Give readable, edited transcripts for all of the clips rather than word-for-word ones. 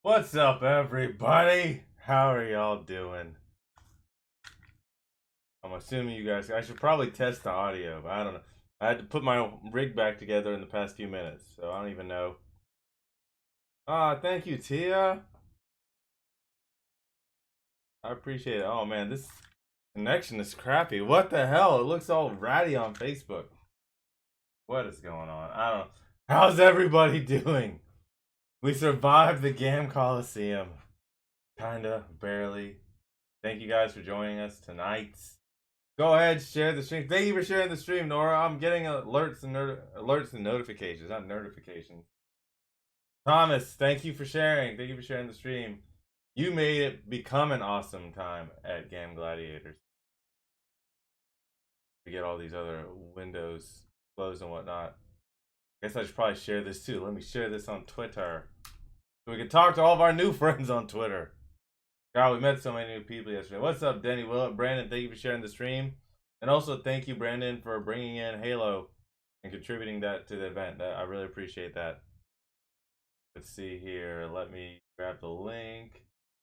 What's up, everybody? How are y'all doing? I'm assuming you guys. I should probably test the audio, but I don't know. I had to put my rig back together in the past few minutes, so I don't even know. Thank you, Tia. I appreciate it. Oh man, this connection is crappy. What the hell? It looks all ratty on Facebook. What is going on? I don't know. How's everybody doing? We survived the GAAM Coliseum. Kinda, barely. Thank you guys for joining us tonight. Go ahead, share the stream. Thank you for sharing the stream, Nora. I'm getting alerts and notifications, not notifications. Thomas, thank you for sharing. Thank you for sharing the stream. You made it become an awesome time at GAAM Gladiators. We get all these other windows closed and whatnot. I guess I should probably share this too. Let me share this on Twitter so we can talk to all of our new friends on Twitter. God, we met so many new people yesterday. What's up, Denny Willett? Brandon, thank you for sharing the stream. And also, thank you, Brandon, for bringing in Halo and contributing that to the event. I really appreciate that. Let's see here. Let me grab the link.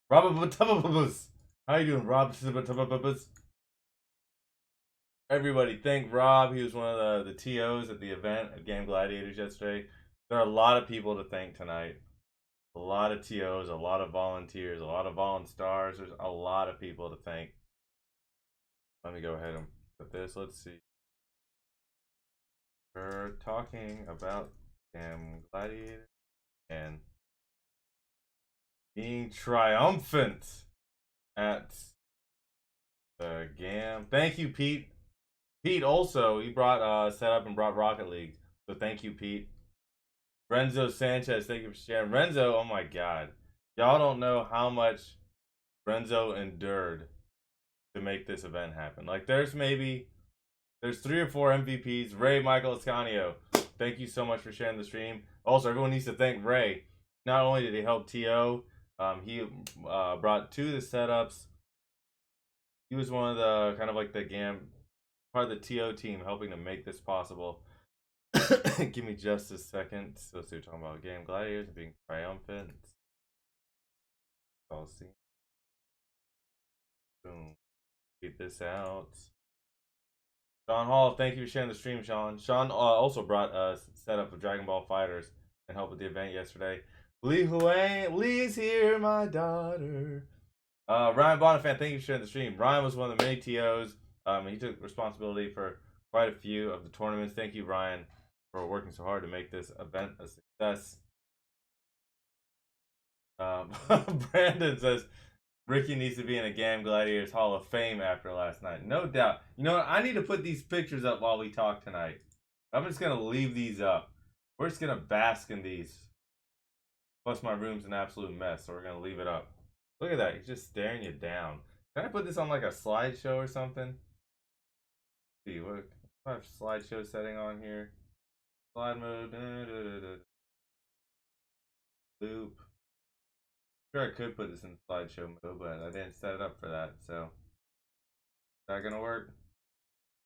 Rob, how you doing, Rob? Everybody, thank Rob. He was one of the TOs at the event at GAAM Gladiators yesterday. There are a lot of people to thank tonight. A lot of TOs, a lot of volunteers, a lot of volunstars. There's a lot of people to thank. Let me go ahead and put this. Let's see. We're talking about GAAM Gladiator and being triumphant at the GAAM. Thank you, Pete. Pete also, he brought set up and brought Rocket League. So thank you, Pete. Renzo Sanchez, thank you for sharing. Renzo, oh my god. Y'all don't know how much Renzo endured to make this event happen. Like there's 3 or 4 MVPs. Ray Michael Ascanio, thank you so much for sharing the stream. Also, everyone needs to thank Ray. Not only did he help TO, he brought 2 of the setups. He was one of the kind of like the GAAM, part of the TO team helping to make this possible. Give me just a second. So we're talking about GAAM Gladiators being triumphant. I'll see. Boom. Get this out. Sean Hall, thank you for sharing the stream, Sean. Sean also brought a setup of Dragon Ball Fighters and helped with the event yesterday. Lee Huang, Lee's here, my daughter. Ryan Bonifant, thank you for sharing the stream. Ryan was one of the many TOs. He took responsibility for quite a few of the tournaments. Thank you, Ryan, for working so hard to make this event a success. Brandon says Ricky needs to be in a GAAM Gladiators Hall of Fame after last night. No doubt. You know what? I need to put these pictures up while we talk tonight. I'm just going to leave these up. We're just going to bask in these. Plus, my room's an absolute mess, so we're going to leave it up. Look at that. He's just staring you down. Can I put this on like a slideshow or something? Let's see, what I have slideshow setting on here? Slide mode. Loop. Sure, I could put this in slideshow mode, but I didn't set it up for that. So, is that gonna work?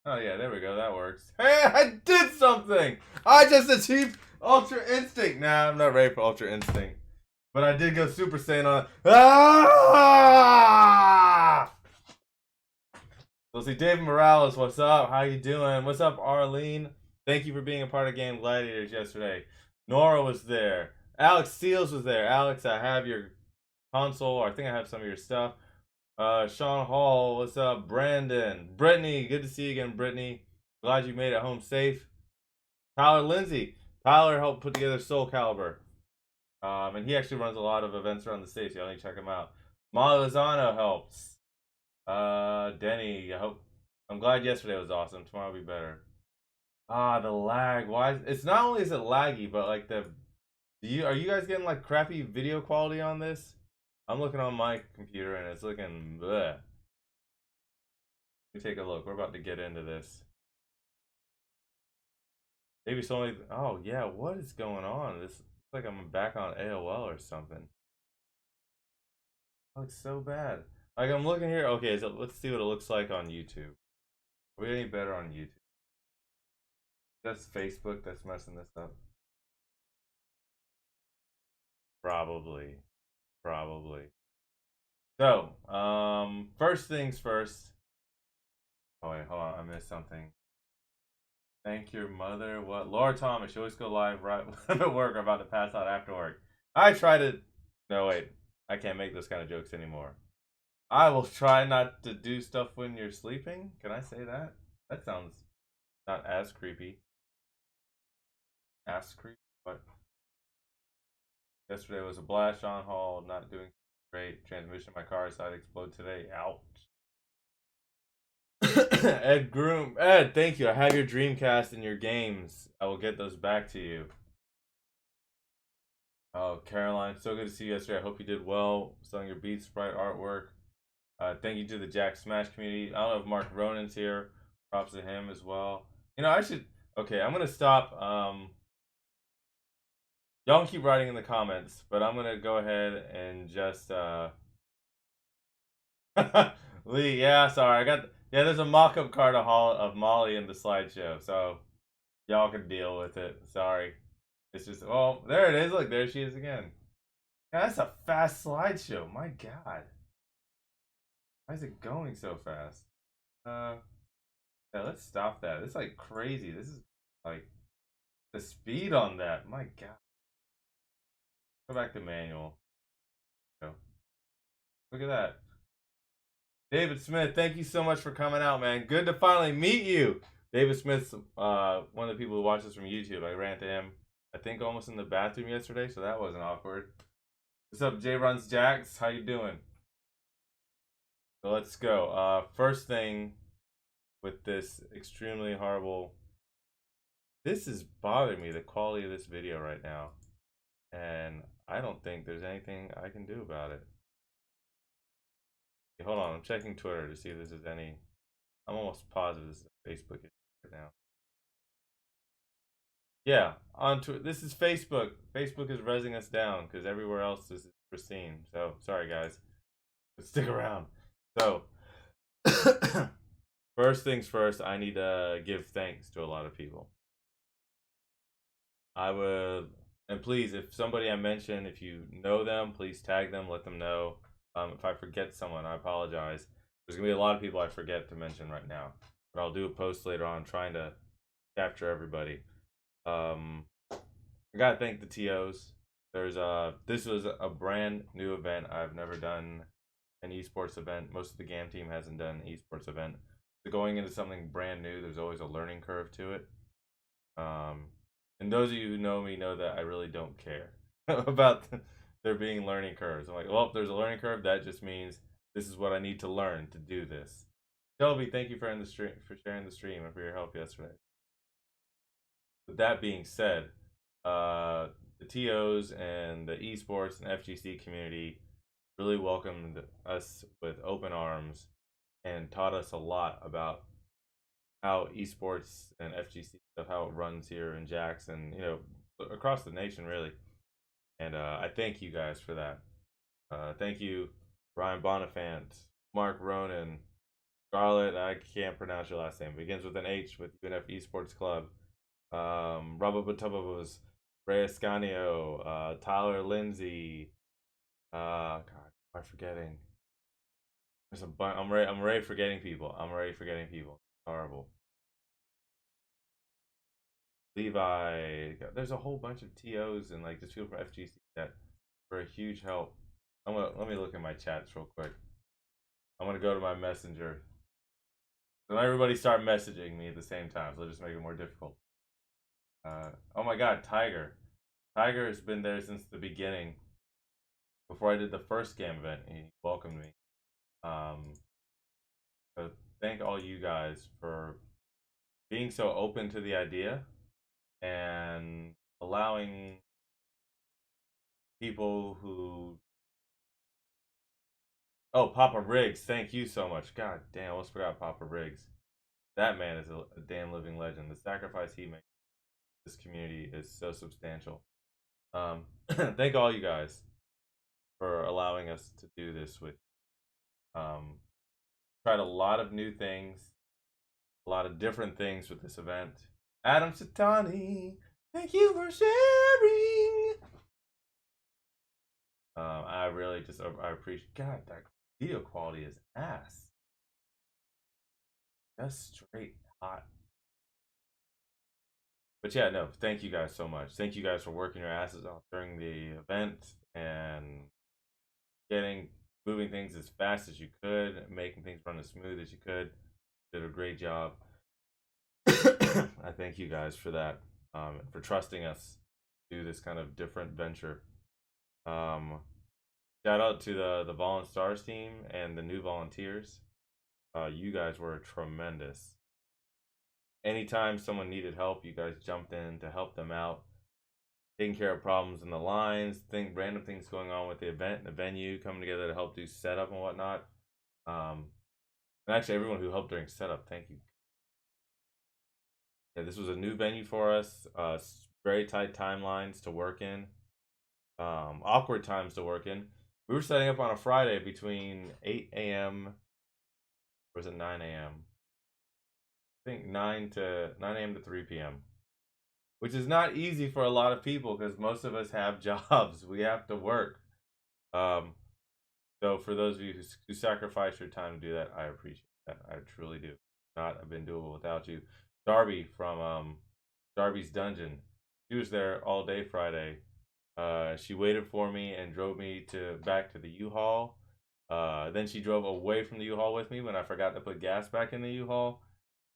Oh yeah, there we go. That works. Hey, I did something! I just achieved Ultra Instinct. Nah, I'm not ready for Ultra Instinct. But I did go Super Saiyan on. Ah! We'll see David Morales. What's up? How you doing? What's up, Arlene? Thank you for being a part of GAAM Gladiators yesterday. Nora was there. Alex Seals was there. Alex, I have your console. I think I have some of your stuff. Sean Hall, what's up? Brandon. Brittany, good to see you again, Brittany. Glad you made it home safe. Tyler Lindsay. Tyler helped put together Soul Calibur. And he actually runs a lot of events around the state, so y'all need to check him out. Molly Lozano helps. Denny, I'm glad yesterday was awesome. Tomorrow will be better. The lag. Why? It's not only is it laggy, but like are you guys getting like crappy video quality on this? I'm looking on my computer and it's looking bleh. Let me take a look. We're about to get into this. Maybe it's only. Oh yeah, what is going on? This looks like I'm back on AOL or something. That looks so bad. Like I'm looking here. Okay, so let's see what it looks like on YouTube. Are we any better on YouTube? That's Facebook that's messing this up. Probably. probably. So, first things first. Oh wait, hold on, I missed something. Thank your mother. What? Laura Thomas, you always go live right at work or about to pass out after work. I try to. No, wait. I can't make those kind of jokes anymore. I will try not to do stuff when you're sleeping. Can I say that? That sounds not as creepy. Ass creepy? What? Yesterday was a blast on haul. Not doing great. Transmission in my car decided to explode today. Ouch. Ed Groom. Ed, thank you. I have your Dreamcast and your games. I will get those back to you. Oh, Caroline, so good to see you yesterday. I hope you did well selling your Beat Sprite artwork. Thank you to the Jack Smash community. I don't know if Mark Ronan's here. Props to him as well. You know, I should. Okay, I'm gonna stop. Y'all can keep writing in the comments, but I'm gonna go ahead and just. Lee, yeah, sorry, I got. Yeah, there's a mock-up card of Molly in the slideshow, so y'all can deal with it. Sorry, it's just. Oh, there it is. Look, there she is again. Yeah, that's a fast slideshow. My God. Why is it going so fast? Yeah, let's stop that. It's like crazy. This is like the speed on that. My God. Go back to manual. Go. Look at that. David Smith, thank you so much for coming out, man. Good to finally meet you. David Smith's one of the people who watches from YouTube. I ran to him, I think, almost in the bathroom yesterday, so that wasn't awkward. What's up, J Runs Jax? How you doing? So let's go. First thing with this extremely horrible. This is bothering me, the quality of this video right now. And I don't think there's anything I can do about it. Okay, hold on, I'm checking Twitter to see if this is any. I'm almost positive this is a Facebook issue right now. Yeah, on Twitter. This is Facebook. Facebook is rezzing us down because everywhere else this is pristine. So sorry guys, but stick around. So first things first, I need to give thanks to a lot of people. I would, and please, if somebody I mention, if you know them, please tag them, let them know. If I forget someone, I apologize. There's gonna be a lot of people I forget to mention right now, but I'll do a post later on trying to capture everybody. I gotta thank the TOs. This was a brand new event. I've never done an esports event. Most of the GAAM team hasn't done an esports event. So going into something brand new, there's always a learning curve to it. And those of you who know me know that I really don't care about there being learning curves. I'm like, well, if there's a learning curve, that just means this is what I need to learn to do this. Shelby, thank you for sharing the stream and for your help yesterday. With that being said, the TOs and the esports and FGC community really welcomed us with open arms and taught us a lot about how esports and FGC stuff, how it runs here in Jackson, you know, across the nation, really. And I thank you guys for that. Thank you, Ryan Bonifant, Mark Ronan, Scarlett. I can't pronounce your last name. It begins with an H with UNF Esports Club. Rababutubabus, Ray Ascanio, Tyler Lindsay. God, am I forgetting? There's a bunch. I'm already forgetting people. I'm already forgetting people. Horrible. Levi. There's a whole bunch of TOs and like just people from FGC that were a huge help. Let me look at my chats real quick. I'm gonna go to my messenger. Don't everybody start messaging me at the same time, so it'll just make it more difficult. Oh my God, Tiger. Tiger has been there since the beginning. Before I did the first GAAM event, he welcomed me. So thank all you guys for being so open to the idea and allowing people who. Oh, Papa Riggs, thank you so much. God damn, I almost forgot Papa Riggs. That man is a damn living legend. The sacrifice he made this community is so substantial. Thank all you guys for allowing us to do this with. Tried a lot of new things, a lot of different things with this event. Adam Satani, thank you for sharing. I really just I appreciate. God, that video quality is ass. That's straight hot. But yeah, no, thank you guys so much. Thank you guys for working your asses off during the event and getting moving things as fast as you could, making things run as smooth as you could. Did a great job. I thank you guys for that, for trusting us to do this kind of different venture. Um, Shout out to the Volun Stars team and the new volunteers. You guys were tremendous. Anytime someone needed help, you guys jumped in to help them out, taking care of problems in the lines, random things going on with the event, the venue, coming together to help do setup and whatnot. And actually, everyone who helped during setup, thank you. Yeah, this was a new venue for us. Very tight timelines to work in. Awkward times to work in. We were setting up on a Friday between 8 a.m. or was it 9 a.m.? I think 9 a.m. to 3 p.m. Which is not easy for a lot of people because most of us have jobs. We have to work. So for those of you who sacrifice your time to do that, I appreciate that. I truly do. Not have been doable without you. Darby from Darby's Dungeon. She was there all day Friday. She waited for me and drove me back to the U-Haul. Then she drove away from the U-Haul with me when I forgot to put gas back in the U-Haul,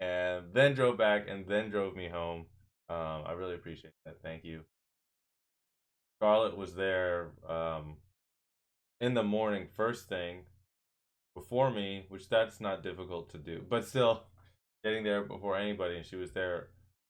and then drove back and then drove me home. I really appreciate that. Thank you. Scarlett was there in the morning, first thing, before me, which that's not difficult to do, but still getting there before anybody, and she was there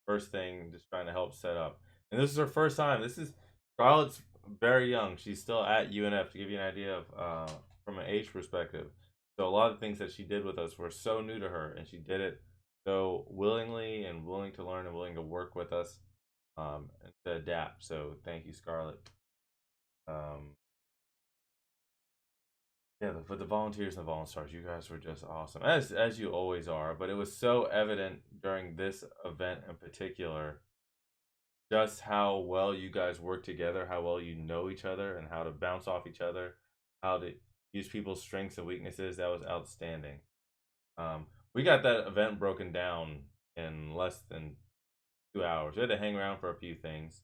first thing, just trying to help set up. And this is her first time. This is Scarlett's very young. She's still at UNF, to give you an idea of from an age perspective. So a lot of things that she did with us were so new to her, and she did it so willingly and willing to learn and willing to work with us and to adapt. So thank you, Scarlett. Yeah, for the volunteers and the volunteers, you guys were just awesome, as you always are. But it was so evident during this event in particular, just how well you guys work together, how well you know each other, and how to bounce off each other, how to use people's strengths and weaknesses. That was outstanding. We got that event broken down in less than 2 hours. We had to hang around for a few things,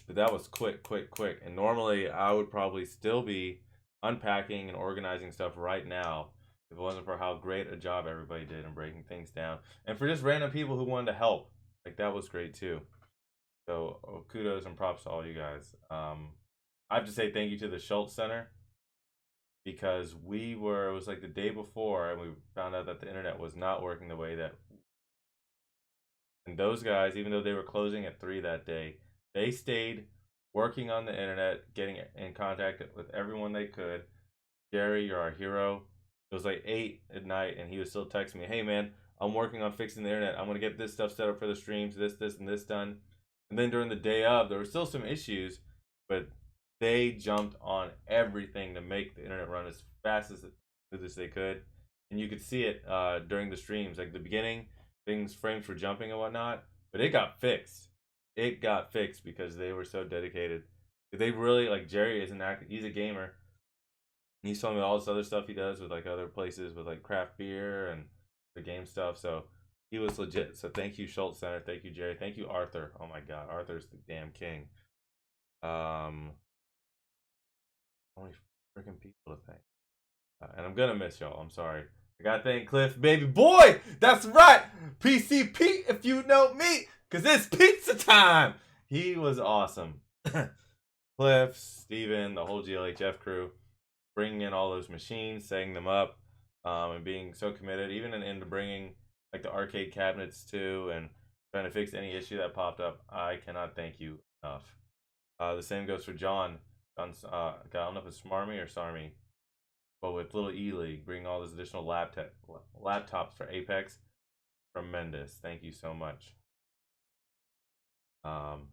but that was quick, quick, quick. And normally I would probably still be unpacking and organizing stuff right now if it wasn't for how great a job everybody did in breaking things down. And for just random people who wanted to help. Like, that was great too. So kudos and props to all you guys. I have to say thank you to the Schultz Center because it was like the day before and we found out that the internet was not working the way that. And those guys, even though they were closing at 3 that day, they stayed working on the internet, getting in contact with everyone they could. Jerry, you're our hero. It was like 8 at night, and he was still texting me, "Hey man, I'm working on fixing the internet. I'm gonna get this stuff set up for the streams, this, and this done." And then during the day of, there were still some issues, but they jumped on everything to make the internet run as fast as they could. And you could see it during the streams. Like the beginning, frames were jumping and whatnot, but it got fixed. It got fixed because they were so dedicated. They really, like, Jerry isn't acting. He's a gamer. He's telling me all this other stuff he does with like other places with like craft beer and the game stuff. So he was legit. So thank you, Schultz Center. Thank you, Jerry. Thank you, Arthur. Oh my God, Arthur's the damn king. How many freaking people to thank? And I'm gonna miss y'all. I'm sorry. I gotta thank Cliff, baby boy. That's right, PCP. If you know me, cause it's pizza time. He was awesome. Cliff, Steven, the whole GLHF crew, bringing in all those machines, setting them up, and being so committed, even into bringing like the arcade cabinets too, and trying to fix any issue that popped up. I cannot thank you enough. The same goes for John. John's, I don't know if it's Smarmy or Sarmy, but with Little E League, bringing all those additional laptops for Apex. Tremendous. Thank you so much. I'm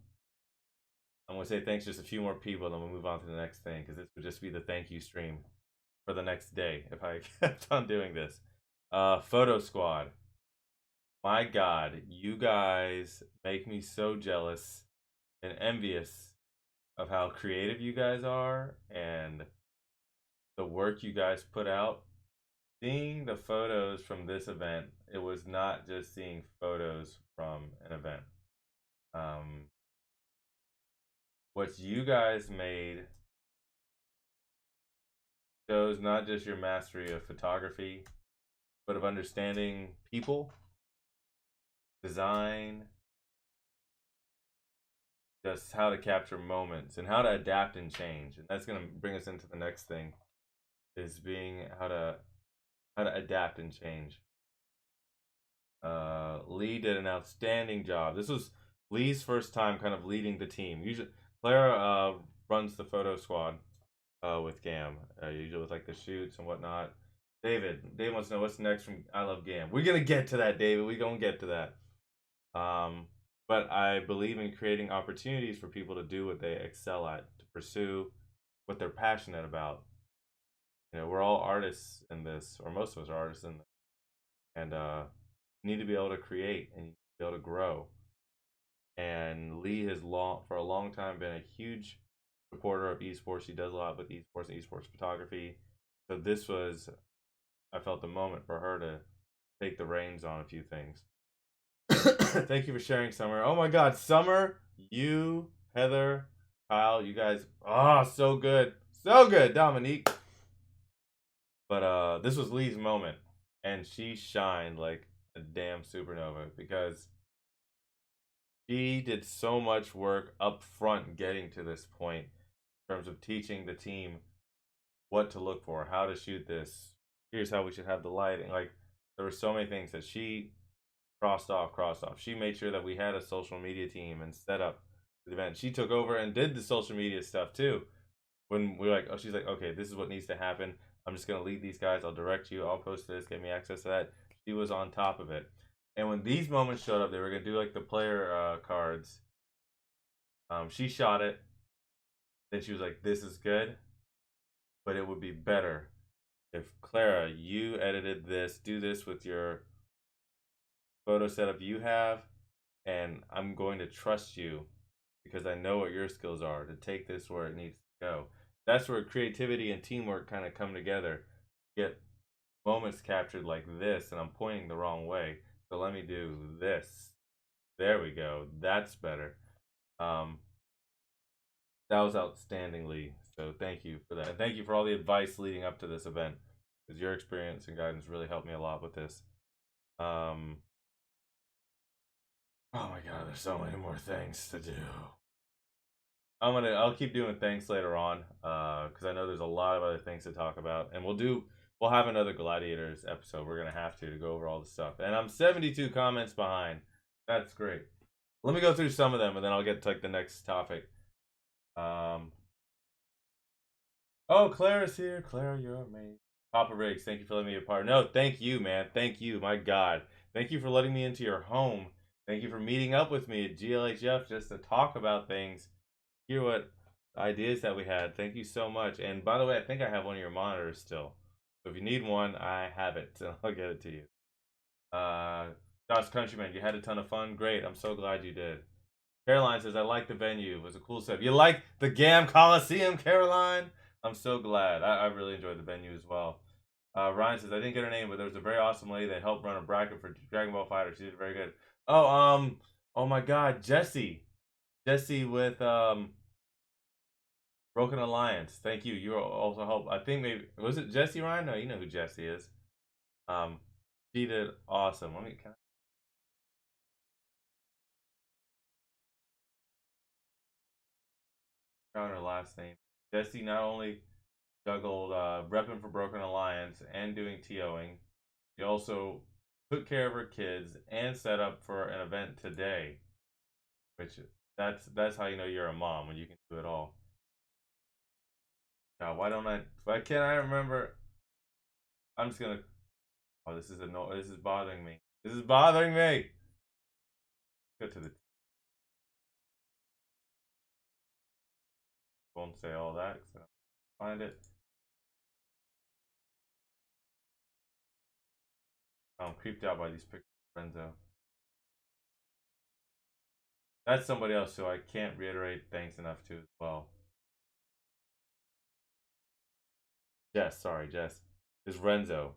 going to say thanks to just a few more people, then we'll move on to the next thing, because this would just be the thank you stream for the next day if I kept on doing this. Photo Squad. My God, you guys make me so jealous and envious of how creative you guys are and the work you guys put out. Seeing the photos from this event, it was not just seeing photos from an event. Um, what you guys made shows not just your mastery of photography, but of understanding people, design, just how to capture moments and how to adapt and change. And that's going to bring us into the next thing is being how to adapt and change. Lee did an outstanding job. This was Lee's first time kind of leading the team. Usually Clara runs the photo squad with GAAM, usually with like the shoots and whatnot. Dave wants to know what's next from iLoveGAAM. We're gonna get to that, David. We're gonna get to that. But I believe in creating opportunities for people to do what they excel at, to pursue what they're passionate about. You know, we're all artists in this, or most of us are artists in this, and you need to be able to create and you need to be able to grow. And Lee has for a long time been a huge supporter of esports. She does a lot with esports and esports photography. So this was, I felt, the moment for her to take the reins on a few things. Thank you for sharing, Summer. Oh my God, Summer, you, Heather, Kyle, you guys, so good, so good, Dominique. But this was Lee's moment, and she shined like a damn supernova because she did so much work up front getting to this point in terms of teaching the team what to look for, how to shoot this. Here's how we should have the lighting. Like there were so many things that she crossed off. She made sure that we had a social media team and set up the event. She took over and did the social media stuff too. When we were like, she's like, okay, this is what needs to happen. I'm just gonna lead these guys. I'll direct you. I'll post this. Get me access to that. She was on top of it. And when these moments showed up, they were gonna do like the player cards. She shot it. Then she was like, "This is good, but it would be better if Clara, you edited this. Do this with your photo setup you have, and I'm going to trust you because I know what your skills are to take this where it needs to go." That's where creativity and teamwork kind of come together. Get moments captured like this, and I'm pointing the wrong way, so let me do this. There we go. That's better. Um, that was outstandingly. So thank you for that. And thank you for all the advice leading up to this event. Because your experience and guidance really helped me a lot with this. Oh my God, there's so many more things to do. I'll keep doing things later on. Because I know there's a lot of other things to talk about. And we'll have another Gladiators episode. We're gonna have to go over all the stuff. And I'm 72 comments behind. That's great. Let me go through some of them and then I'll get to like the next topic. Oh, Clara's here. Clara, you're amazing. Papa Riggs, thank you for letting me be a part. No, thank you, man. Thank you. My God. Thank you for letting me into your home. Thank you for meeting up with me at GLHF just to talk about things, hear what ideas that we had. Thank you so much. And by the way, I think I have one of your monitors still. So if you need one, I have it. So I'll get it to you. Josh Countryman, you had a ton of fun. Great. I'm so glad you did. Caroline says, I like the venue. It was a cool set. You like the GAAM Coliseum, Caroline? I'm so glad. I really enjoyed the venue as well. Ryan says, I didn't get her name, but there was a very awesome lady that helped run a bracket for Dragon Ball FighterZ. She did very good. Oh my God, Jessie with Broken Alliance. Thank you. You also helped. I think maybe was it Jessie, Ryan? No, you know who Jessie is. She did awesome. Let me. Found her last name. Jessie not only juggled repping for Broken Alliance and doing TOing. She also took care of her kids and set up for an event today. Which that's how you know you're a mom when you can do it all. Now why can't I remember? I'm just gonna oh this is bothering me. This is bothering me. Go to the won't say all that so find it. I'm creeped out by these pictures, Renzo. That's somebody else who I can't reiterate thanks enough to as well. Jess, sorry, Jess. Is Renzo.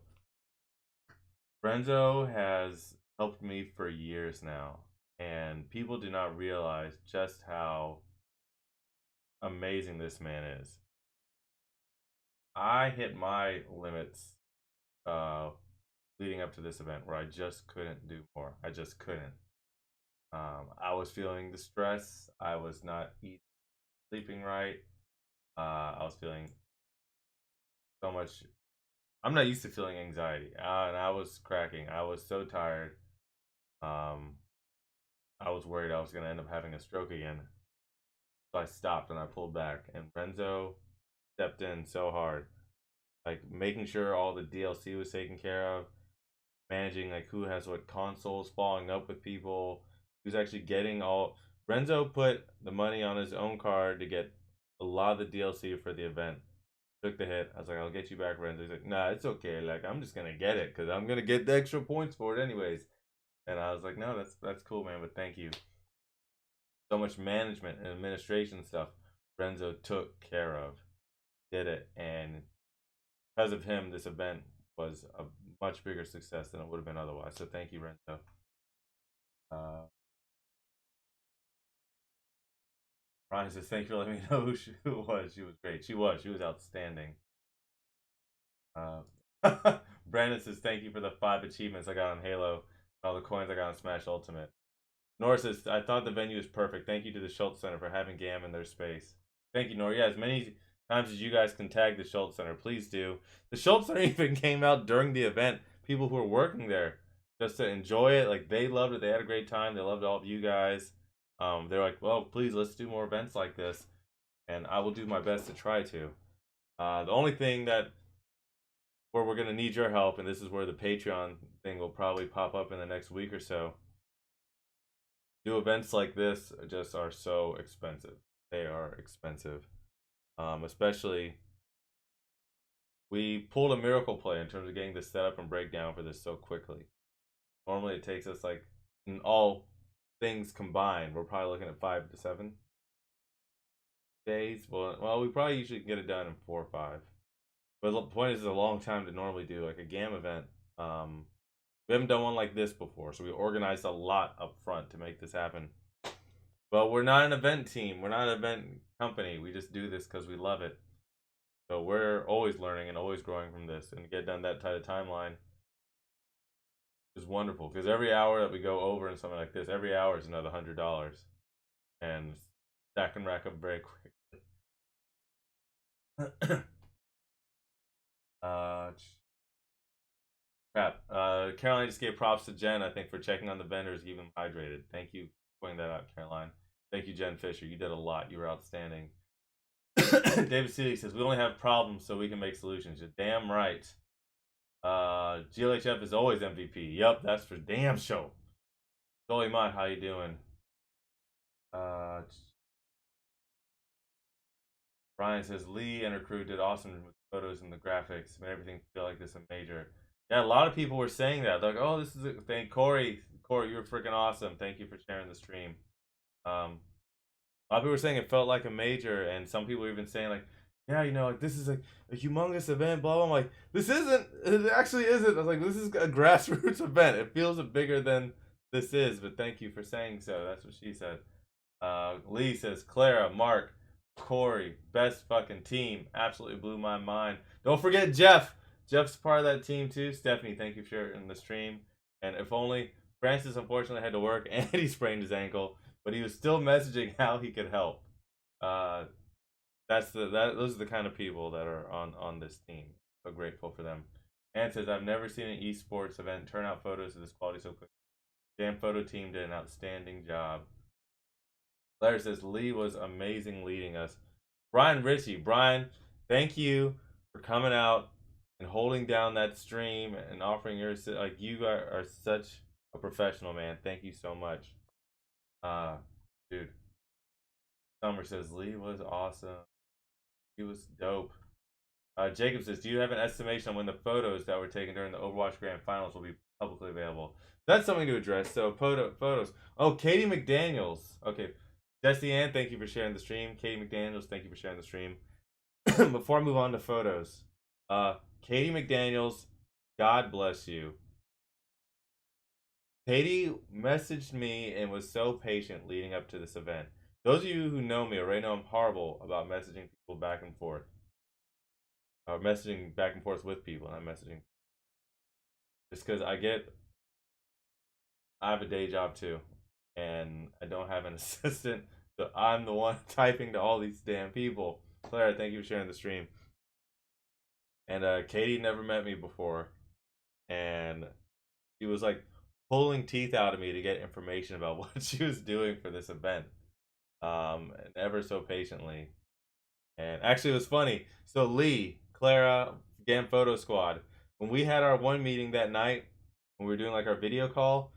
Renzo has helped me for years now, and people do not realize just how amazing this man is. I hit my limits uh, leading up to this event where I just couldn't do more. I just couldn't. I was feeling the stress. I was not eating, sleeping right. I was feeling so much. I'm not used to feeling anxiety, and I was cracking. I was so tired. Um, I was worried I was going to end up having a stroke again. So I stopped and I pulled back. And Renzo stepped in so hard, like making sure all the DLC was taken care of, managing like who has what consoles, following up with people, who's actually getting all. Renzo put the money on his own card to get a lot of the DLC for the event. Took the hit. I was like, I'll get you back, Renzo. He's like, nah, it's okay. Like, I'm just gonna get it because I'm gonna get the extra points for it anyways. And I was like, no, that's cool, man. But thank you. So much management and administration stuff Renzo took care of, did it, and because of him, this event was a much bigger success than it would have been otherwise. So thank you, Renzo. Uh, Ryan says, thank you for letting me know who was. She was great. She was. She was outstanding. Brandon says, thank you for the 5 achievements I got on Halo and all the coins I got on Smash Ultimate. Nora says, I thought the venue was perfect. Thank you to the Schultz Center for having GAAM in their space. Thank you, Nora. Yeah, as many times as you guys can tag the Schultz Center, please do. The Schultz Center even came out during the event. People who were working there just to enjoy it. Like, they loved it. They had a great time. They loved all of you guys. They're like, well, please, let's do more events like this. And I will do my best to try to. The only thing that where we're going to need your help, and this is where the Patreon thing will probably pop up in the next week or so. Do events like this just are so expensive. They are expensive. Especially, we pulled a miracle play in terms of getting the setup and breakdown for this so quickly. Normally, it takes us like, in all things combined, we're probably looking at 5 to 7 days. Well, we probably usually can get it done in 4 or 5. But the point is, it's a long time to normally do like a GAAM event. We haven't done one like this before, so we organized a lot up front to make this happen. But we're not an event team. We're not an event company. We just do this because we love it. So we're always learning and always growing from this. And to get done that tight of timeline is wonderful. Because every hour that we go over in something like this, every hour is another $100. And that can rack up very quickly. Caroline just gave props to Jen, I think, for checking on the vendors, keeping them hydrated. Thank you for pointing that out, Caroline. Thank you, Jen Fisher. You did a lot. You were outstanding. David Seeley says, we only have problems so we can make solutions. You're damn right. GLHF is always MVP. Yep, that's for damn show. Dolly Mott, how you doing? Brian says, Lee and her crew did awesome with the photos and the graphics. Made everything feel like this a major. Yeah, a lot of people were saying that. Like, oh, this is a thing. Corey, you were freaking awesome. Thank you for sharing the stream. A lot of people were saying it felt like a major, and some people were even saying like, yeah, you know, like this is like a humongous event, blah, blah. I'm like, this isn't. It actually isn't. I was like, this is a grassroots event. It feels bigger than this is, but thank you for saying so. That's what she said. Lee says, Clara, Mark, Corey, best fucking team. Absolutely blew my mind. Don't forget Jeff. Jeff's part of that team too. Stephanie, thank you for sharing the stream. And if only Francis unfortunately had to work and he sprained his ankle, but he was still messaging how he could help. Those are the kind of people that are on this team. So grateful for them. And says, I've never seen an esports event turn out photos of this quality so quick. Damn photo team did an outstanding job. Larry says, Lee was amazing leading us. Brian Ritchie, Brian, thank you for coming out and holding down that stream and offering your, like, you are such a professional, man. Thank you so much. Dude. Summer says, Lee was awesome. He was dope. Jacob says, do you have an estimation on when the photos that were taken during the Overwatch Grand Finals will be publicly available? That's something to address. So photos. Oh, Katie McDaniels. Okay, Jesse Ann, thank you for sharing the stream. Katie McDaniels, thank you for sharing the stream. Before I move on to photos, Katie McDaniels, God bless you. Katie messaged me and was so patient leading up to this event. Those of you who know me already know I'm horrible about messaging people back and forth. Or messaging back and forth with people, not messaging. Just because I have a day job too, and I don't have an assistant, so I'm the one typing to all these damn people. Clara, thank you for sharing the stream. And Katie never met me before, and she was like pulling teeth out of me to get information about what she was doing for this event, and ever so patiently. And actually, it was funny. So Lee, Clara, GAAM Photo Squad, when we had our one meeting that night, when we were doing like our video call,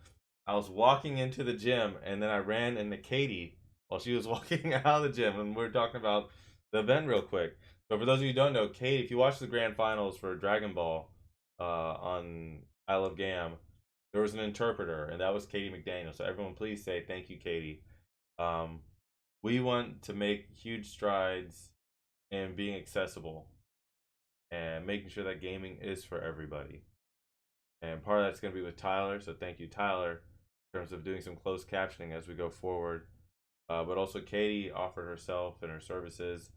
I was walking into the gym and then I ran into Katie while she was walking out of the gym, and we were talking about the event real quick. So for those of you who don't know, Katie, if you watch the grand finals for Dragon Ball on iLoveGAAM, there was an interpreter, and that was Katie McDaniel. So everyone, please say thank you, Katie. We want to make huge strides in being accessible and making sure that gaming is for everybody. And part of that's going to be with Tyler, so thank you, Tyler, in terms of doing some closed captioning as we go forward. But also, Katie offered herself and her services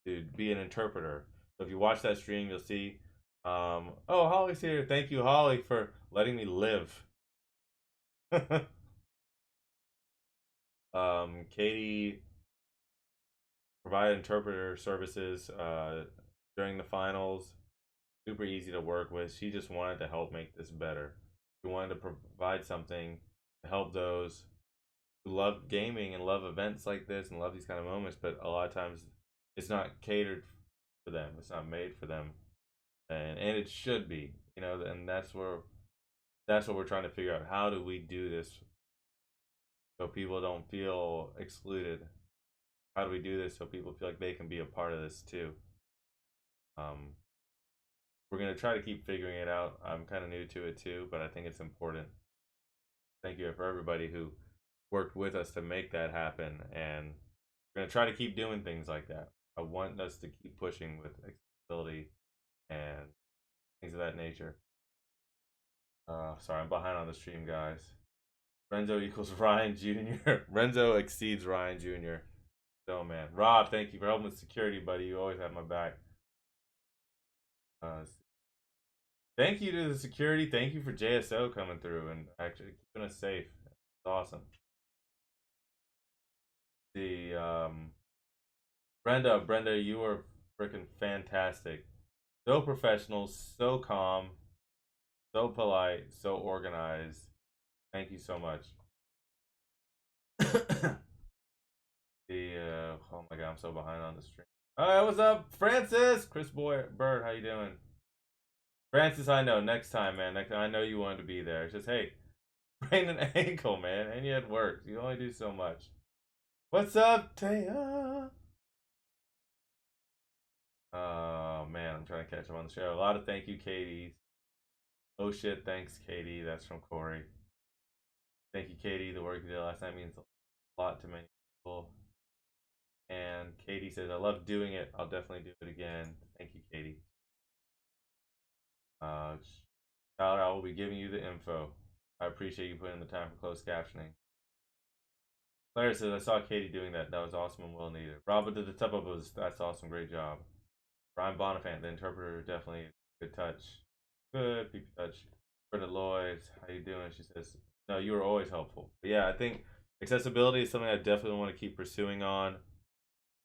to be an interpreter. So if you watch that stream, you'll see. Oh, Holly's here. Thank you, Holly, for letting me live. Katie provided interpreter services during the finals. Super easy to work with. She just wanted to help make this better. She wanted to provide something to help those who love gaming and love events like this and love these kind of moments, but a lot of times it's not catered for them. It's not made for them, and it should be, and that's what we're trying to figure out. How do we do this so people don't feel excluded? How do we do this so people feel like they can be a part of this too? We're gonna try to keep figuring it out. I'm kind of new to it too, but I think it's important. Thank you for everybody who worked with us to make that happen, and we're gonna try to keep doing things like that. I want us to keep pushing with accessibility and things of that nature. Sorry, I'm behind on the stream, guys. Renzo equals Ryan Jr. Renzo exceeds Ryan Jr. So man, Rob, thank you for helping with security, buddy. You always have my back. Thank you to the security. Thank you for JSO coming through and actually keeping us safe. It's awesome. Brenda, you are freaking fantastic. So professional, so calm, so polite, so organized. Thank you so much. Oh my god, I'm so behind on the stream. Alright, what's up, Francis? Chris Bird, how you doing? Francis, I know, next time, man. I know you wanted to be there. It's just, hey, sprained an ankle, man, and you had work. You only do so much. What's up, Taya? Oh man, I'm trying to catch up on the show. A lot of thank you, Katie. Oh shit, thanks, Katie. That's from Corey. Thank you, Katie. The work you did last night means a lot to many people. And Katie says, I love doing it. I'll definitely do it again. Thank you, Katie. Tyler, I will be giving you the info. I appreciate you putting in the time for closed captioning. Claire says, I saw Katie doing that. That was awesome and well needed. Robert did the top up. That's awesome. Great job. Brian Bonifant, the interpreter, definitely good touch. Good peepee touch. Brenda Lloyd, how you doing? She says, no, you were always helpful. But yeah, I think accessibility is something I definitely want to keep pursuing on.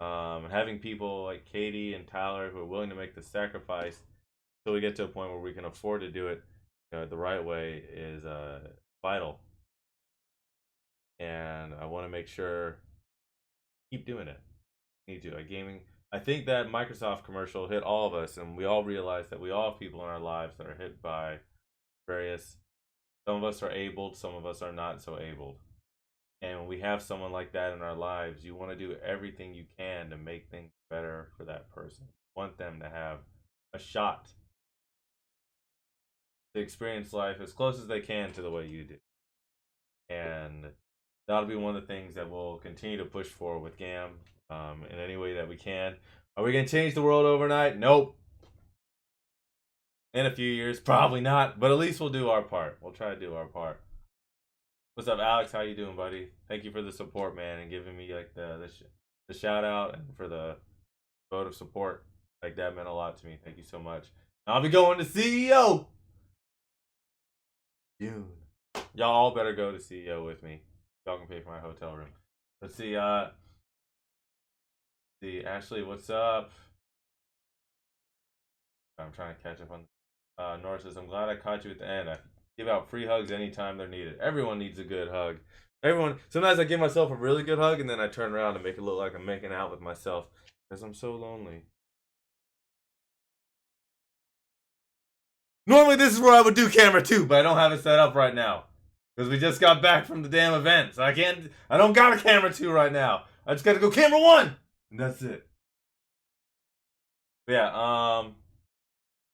Having people like Katie and Tyler who are willing to make the sacrifice so we get to a point where we can afford to do it the right way is vital. And I want to make sure keep doing it. Need to gaming. I think that Microsoft commercial hit all of us, and we all realize that we all have people in our lives that are hit by various. Some of us are abled, some of us are not so abled. And when we have someone like that in our lives, you want to do everything you can to make things better for that person. You want them to have a shot to experience life as close as they can to the way you do. And that'll be one of the things that we'll continue to push for with GAAM in any way that we can. Are we going to change the world overnight? Nope. In a few years, probably not. But at least we'll do our part. We'll try to do our part. What's up, Alex? How you doing, buddy? Thank you for the support, man, and giving me like the shout out and for the vote of support. Like that meant a lot to me. Thank you so much. I'll be going to CEO June. Y'all all better go to CEO with me. Y'all can pay for my hotel room. Let's see. Ashley, what's up? I'm trying to catch up on. Nora says, I'm glad I caught you at the end. I give out free hugs anytime they're needed. Everyone needs a good hug. Everyone. Sometimes I give myself a really good hug and then I turn around and make it look like I'm making out with myself because I'm so lonely. Normally this is where I would do camera 2, but I don't have it set up right now because we just got back from the damn event. So I don't got a camera 2 right now. I just got to go camera 1. And that's it. But yeah,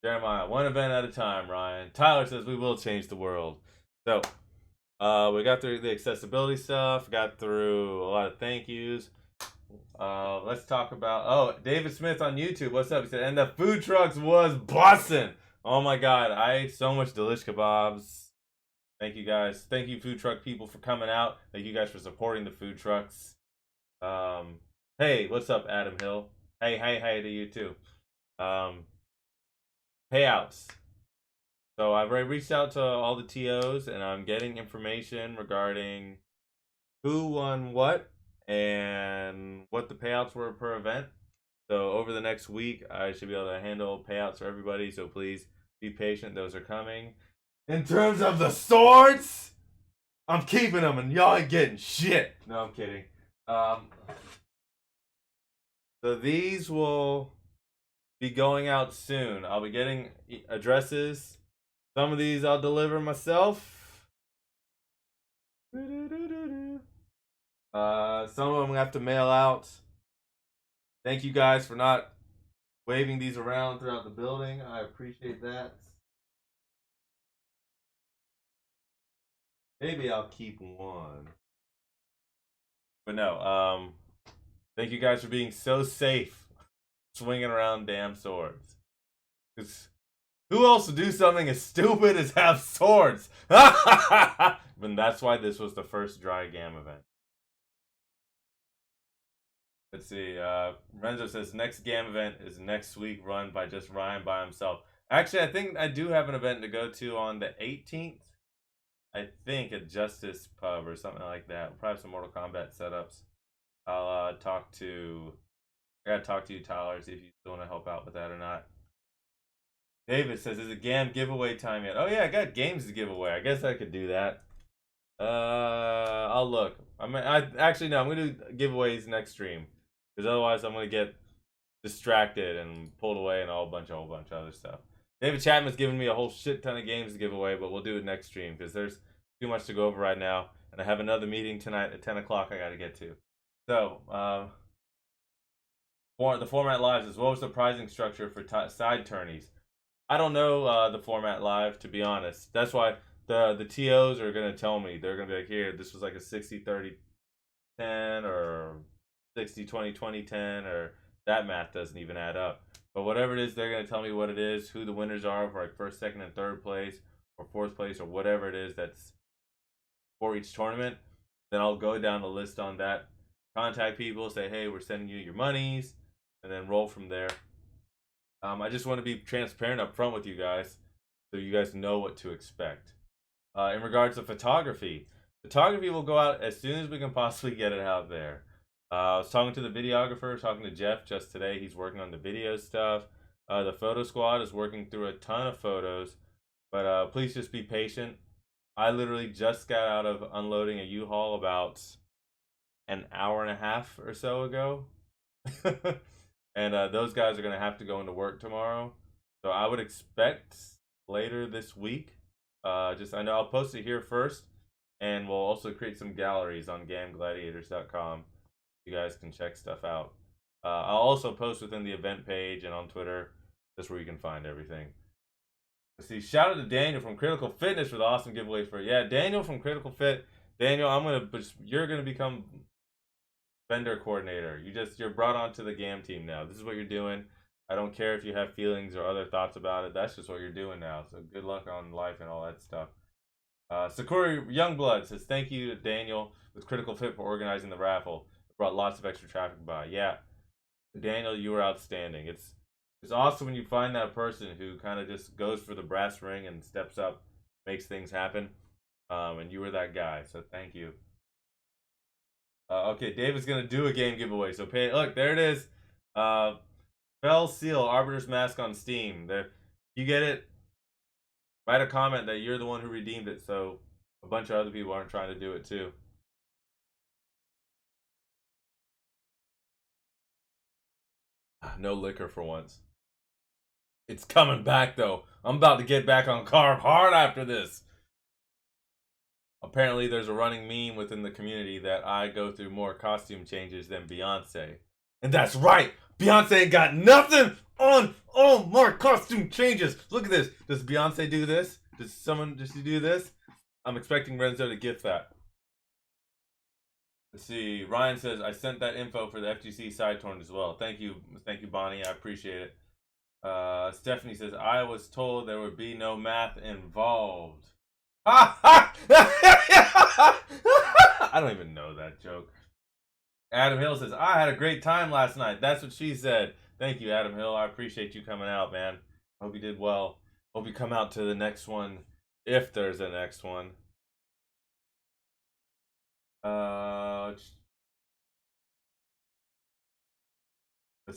Jeremiah, one event at a time, Ryan. Tyler says we will change the world. So, we got through the accessibility stuff, got through a lot of thank yous. Let's talk about, David Smith on YouTube, what's up? He said, and the food trucks was bussin'. Oh my God, I ate so much delish kebabs. Thank you guys. Thank you food truck people for coming out. Thank you guys for supporting the food trucks. Hey, what's up, Adam Hill? Hey to you too. Payouts. So I've already reached out to all the TOs and I'm getting information regarding who won what and what the payouts were per event. So over the next week, I should be able to handle payouts for everybody. So please be patient. Those are coming. In terms of the swords, I'm keeping them and y'all ain't getting shit. No, I'm kidding. So these will be going out soon. I'll be getting addresses. Some of these I'll deliver myself. Some of them I have to mail out. Thank you guys for not waving these around throughout the building. I appreciate that. Maybe I'll keep one. But no, thank you guys for being so safe swinging around damn swords. Because who else would do something as stupid as have swords? And that's why this was the first dry GAAM event. Let's see. Renzo says next GAAM event is next week, run by just Ryan by himself. Actually, I think I do have an event to go to on the 18th. I think at Justice Pub or something like that. We'll probably have some Mortal Kombat setups. I'll I gotta talk to you, Tyler, see if you still want to help out with that or not. David says, is it GAAM giveaway time yet? Oh yeah, I got games to give away. I guess I could do that. I'll look. I'm gonna do giveaways next stream. Because otherwise I'm gonna get distracted and pulled away and a whole bunch of other stuff. David Chapman's giving me a whole shit ton of games to give away, but we'll do it next stream because there's too much to go over right now. And I have another meeting tonight at 10 o'clock I gotta get to. So, the format live is, what was the pricing structure for side tourneys? I don't know the format live, to be honest. That's why the TOs are going to tell me. They're going to be like, here, this was like a 60-30-10 or 60-20-20-10, or that math doesn't even add up. But whatever it is, they're going to tell me what it is, who the winners are for like first, second, and third place, or fourth place, or whatever it is that's for each tournament. Then I'll go down the list on that, contact people, say, hey, we're sending you your monies, and then roll from there. I just want to be transparent up front with you guys so you guys know what to expect. In regards to photography will go out as soon as we can possibly get it out there. I was talking to the videographer, talking to Jeff just today. He's working on the video stuff. The photo squad is working through a ton of photos, but please just be patient. I literally just got out of unloading a U-Haul about an hour and a half or so ago. And those guys are going to have to go into work tomorrow. So I would expect later this week. I know I'll post it here first. And we'll also create some galleries on gamgladiators.com. You guys can check stuff out. I'll also post within the event page and on Twitter That's where you can find everything. Let's see, shout out to Daniel from Critical Fitness for the awesome giveaway for Daniel from Critical Fit. Daniel, you're gonna become vendor coordinator. You're brought onto the GAAM team now. This is what you're doing. I don't care if you have feelings or other thoughts about it. That's just what you're doing now. So good luck on life and all that stuff. Sakura Youngblood says thank you to Daniel with Critical Fit for organizing the raffle. It brought lots of extra traffic by. Yeah, Daniel, you were outstanding. It's awesome when you find that person who kind of just goes for the brass ring and steps up, makes things happen. And you were that guy. So thank you. Okay, David's gonna do a game giveaway. So look, there it is. Fell Seal Arbiter's Mask on Steam. There, you get it. Write a comment that you're the one who redeemed it, so a bunch of other people aren't trying to do it too. No liquor for once. It's coming back though. I'm about to get back on carb hard after this. Apparently, there's a running meme within the community that I go through more costume changes than Beyonce. And that's right! Beyonce ain't got nothing on all more costume changes. Look at this. Does Beyonce do this? Does someone just do this? I'm expecting Renzo to gift that. Let's see. Ryan says, I sent that info for the FGC side tournament as well. Thank you, Bonnie. I appreciate it. Stephanie says, I was told there would be no math involved. I don't even know that joke. Adam Hill says, I had a great time last night. That's what she said. Thank you, Adam Hill. I appreciate you coming out, man. Hope you did well. Hope you come out to the next one, if there's a next one. Let's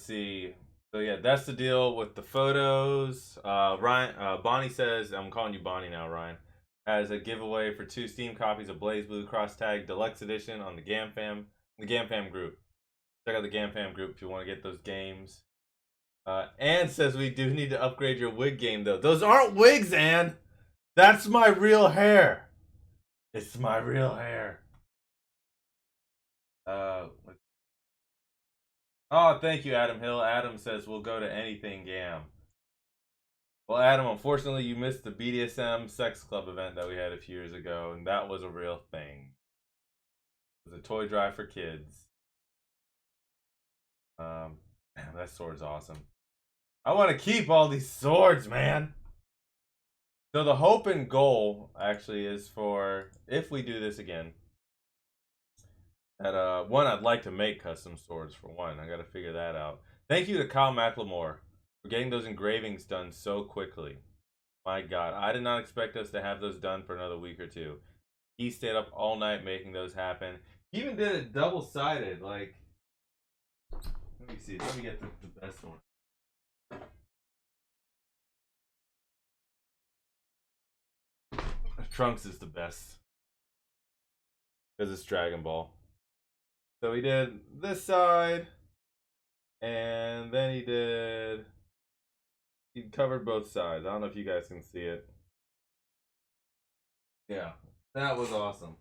see. So yeah, that's the deal with the photos. Bonnie says, I'm calling you Bonnie now, Ryan, has a giveaway for 2 Steam copies of Blaze Blue Cross Tag Deluxe Edition on the GAAM Fam group. Check out the GAAM Fam group if you want to get those games. Ann says we do need to upgrade your wig game though. Those aren't wigs, Ann. That's my real hair. It's my real hair. Oh, thank you, Adam Hill. Adam says we'll go to anything GAAM. Well, Adam, unfortunately, you missed the BDSM sex club event that we had a few years ago, and that was a real thing. It was a toy drive for kids. Man, that sword's awesome. I want to keep all these swords, man. So the hope and goal actually is for, if we do this again, that one, I'd like to make custom swords for one. I got to figure that out. Thank you to Kyle McLemore for getting those engravings done so quickly. My God, I did not expect us to have those done for another week or two. He stayed up all night making those happen. He even did it double-sided. Like, let me see. Let me get the best one. Trunks is the best because it's Dragon Ball. So he did this side, and then he covered both sides. I don't know if you guys can see it. Yeah, that was awesome.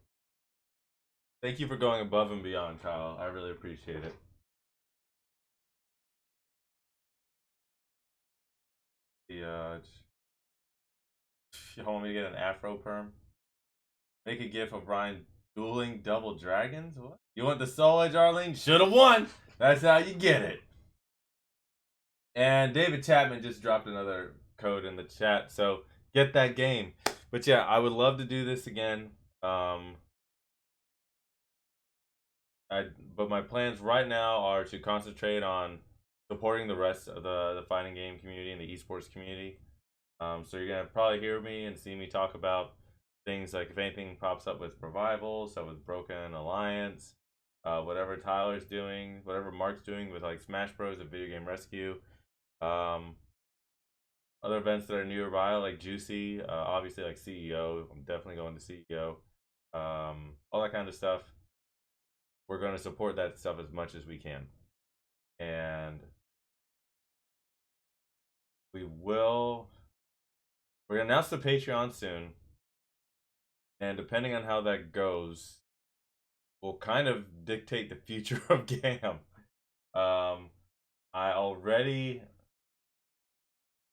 Thank you for going above and beyond, Kyle. I really appreciate it. You want me to get an afro perm? Make a gif of Ryan dueling double dragons? What? You want the Soul Edge, Arlene? Should've won! That's how you get it. And David Chapman just dropped another code in the chat, so get that game. But yeah, I would love to do this again. But my plans right now are to concentrate on supporting the rest of the fighting game community and the esports community. So you're gonna probably hear me and see me talk about things like if anything pops up with Revival, stuff with Broken Alliance, whatever Tyler's doing, whatever Mark's doing with like Smash Bros. And Video Game Rescue. Other events that are nearby like Juicy, obviously like CEO. I'm definitely going to CEO. All that kind of stuff. We're going to support that stuff as much as we can. And we're going to announce the Patreon soon. And depending on how that goes, will kind of dictate the future of GAAM. I already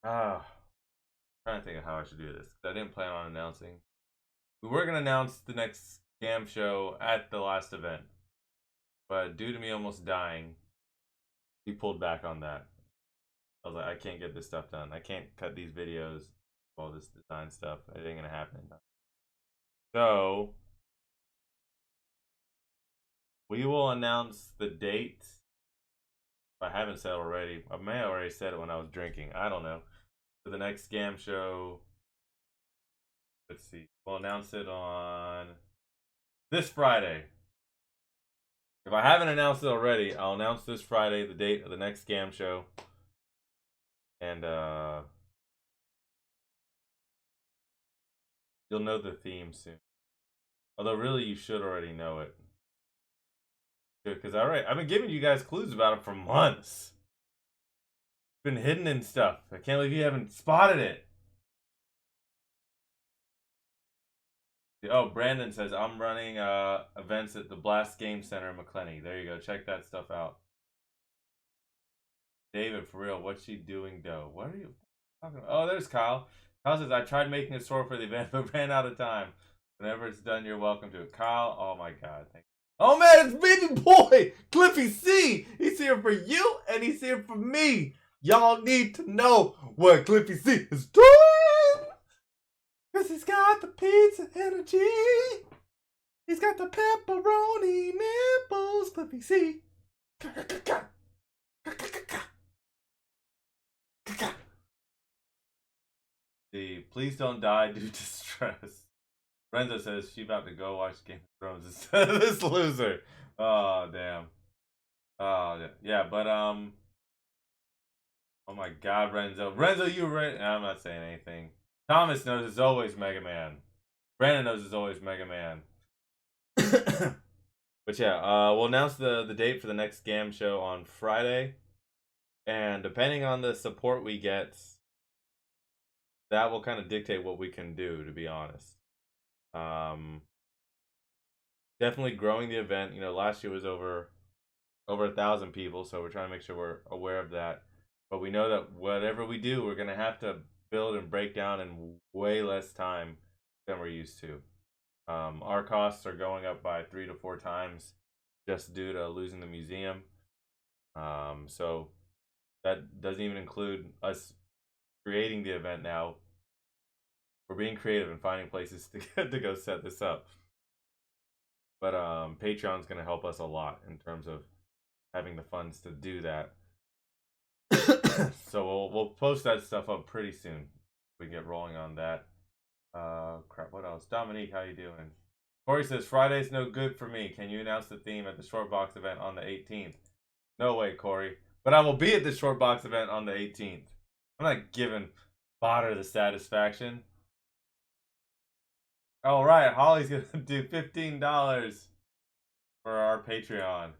I'm trying to think of how I should do this. I didn't plan on announcing. We were gonna announce the next scam show at the last event, but due to me almost dying, we pulled back on that. I was like, I can't get this stuff done. I can't cut these videos, all this design stuff. It ain't gonna happen. So we will announce the date. If I haven't said already, I may have already said it when I was drinking. I don't know. For the next scam show, let's see. We'll announce it on this Friday. If I haven't announced it already, I'll announce this Friday the date of the next scam show. And you'll know the theme soon. Although really you should already know it. Because I've been giving you guys clues about it for months. It's been hidden and stuff. I can't believe you haven't spotted it. Oh, Brandon says I'm running events at the Blast Game Center in McClenny. There you go. Check that stuff out. David, for real, what's she doing, though? What are you talking about? Oh, there's Kyle. Kyle says I tried making a store for the event, but ran out of time. Whenever it's done, you're welcome to it. Kyle, oh my God, thank you. Oh man, it's baby boy Cliffy C. He's here for you, and he's here for me. Y'all need to know what Cliffy C is doing. Cause he's got the pizza energy. He's got the pepperoni nipples. Cliffy C. The please don't die due to stress. Renzo says she about to go watch Game of Thrones instead of this loser. Oh damn. Oh yeah, but oh my God, Renzo. Renzo, you right? I'm not saying anything. Thomas knows it's always Mega Man. Brandon knows it's always Mega Man. But yeah, we'll announce the date for the next Scam show on Friday, and depending on the support we get, that will kind of dictate what we can do. To be honest, definitely growing the event. You know, last year was over 1,000 people, so we're trying to make sure we're aware of that. But we know that whatever we do, we're gonna have to build and break down in way less time than we're used to. Our costs are going up by 3 to 4 times just due to losing the museum. So that doesn't even include us creating the event now. We're being creative and finding places to go set this up. But Patreon's going to help us a lot in terms of having the funds to do that. So we'll post that stuff up pretty soon. We get rolling on that. Crap, what else? Dominique, how you doing? Corey says, Friday's no good for me. Can you announce the theme at the Short Box event on the 18th? No way, Corey. But I will be at the Short Box event on the 18th. I'm not giving Potter the satisfaction. All right, Holly's going to do $15 for our Patreon.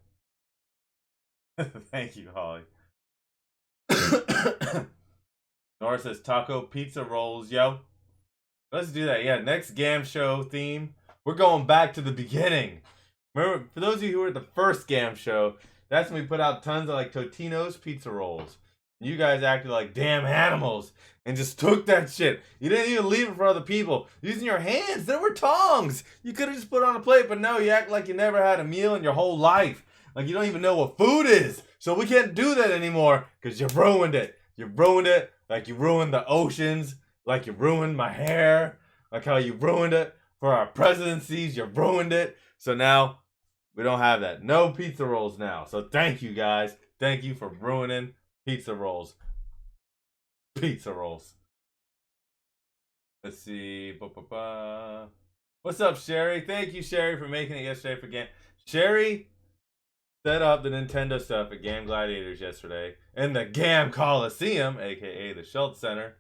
Thank you, Holly. Nora says, taco pizza rolls, yo. Let's do that. Yeah, next Gam show theme. We're going back to the beginning. Remember, for those of you who were at the first Gam show, that's when we put out tons of like Totino's pizza rolls. You guys acted like damn animals and just took that shit. You didn't even leave it for other people. Using your hands, there were tongs. You could have just put it on a plate, but no, you act like you never had a meal in your whole life. Like you don't even know what food is. So we can't do that anymore because you ruined it. You ruined it like you ruined the oceans, like you ruined my hair, like how you ruined it for our presidencies. You ruined it. So now we don't have that. No pizza rolls now. So thank you guys. Thank you for ruining pizza rolls. Pizza rolls. Let's see. What's up, Sherry? Thank you, Sherry, for making it yesterday for Game. Sherry set up the Nintendo stuff at Game Gladiators yesterday in the GAM Coliseum, aka the Schultz Center.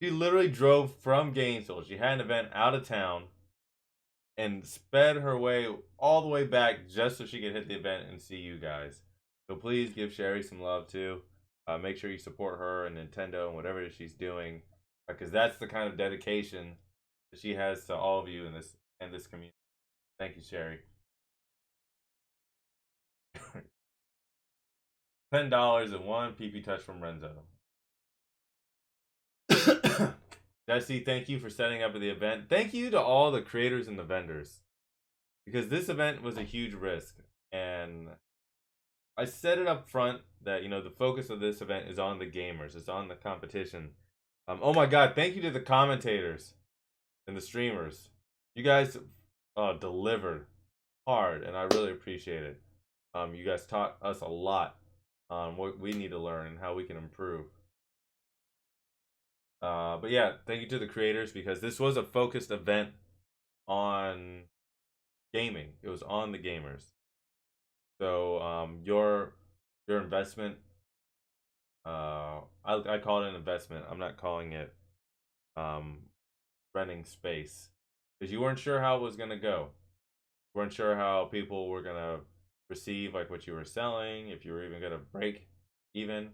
She literally drove from Gainesville. She had an event out of town and sped her way all the way back just so she could hit the event and see you guys. So please give Sherry some love too. Make sure you support her and Nintendo and whatever it is she's doing, because that's the kind of dedication that she has to all of you in this community. Thank you, Sherry. $10 and one PP touch from Renzo. Jesse, thank you for setting up the event. Thank you to all the creators and the vendors, because this event was a huge risk, and I set it up front that the focus of this event is on the gamers, it's on the competition. Oh my God! Thank you to the commentators and the streamers. You guys delivered hard, and I really appreciate it. You guys taught us a lot on what we need to learn and how we can improve. But yeah, thank you to the creators, because this was a focused event on gaming. It was on the gamers. So your investment, I call it an investment. I'm not calling it um, renting space, because you weren't sure how it was gonna go. You weren't sure how people were gonna receive like what you were selling, if you were even gonna break even.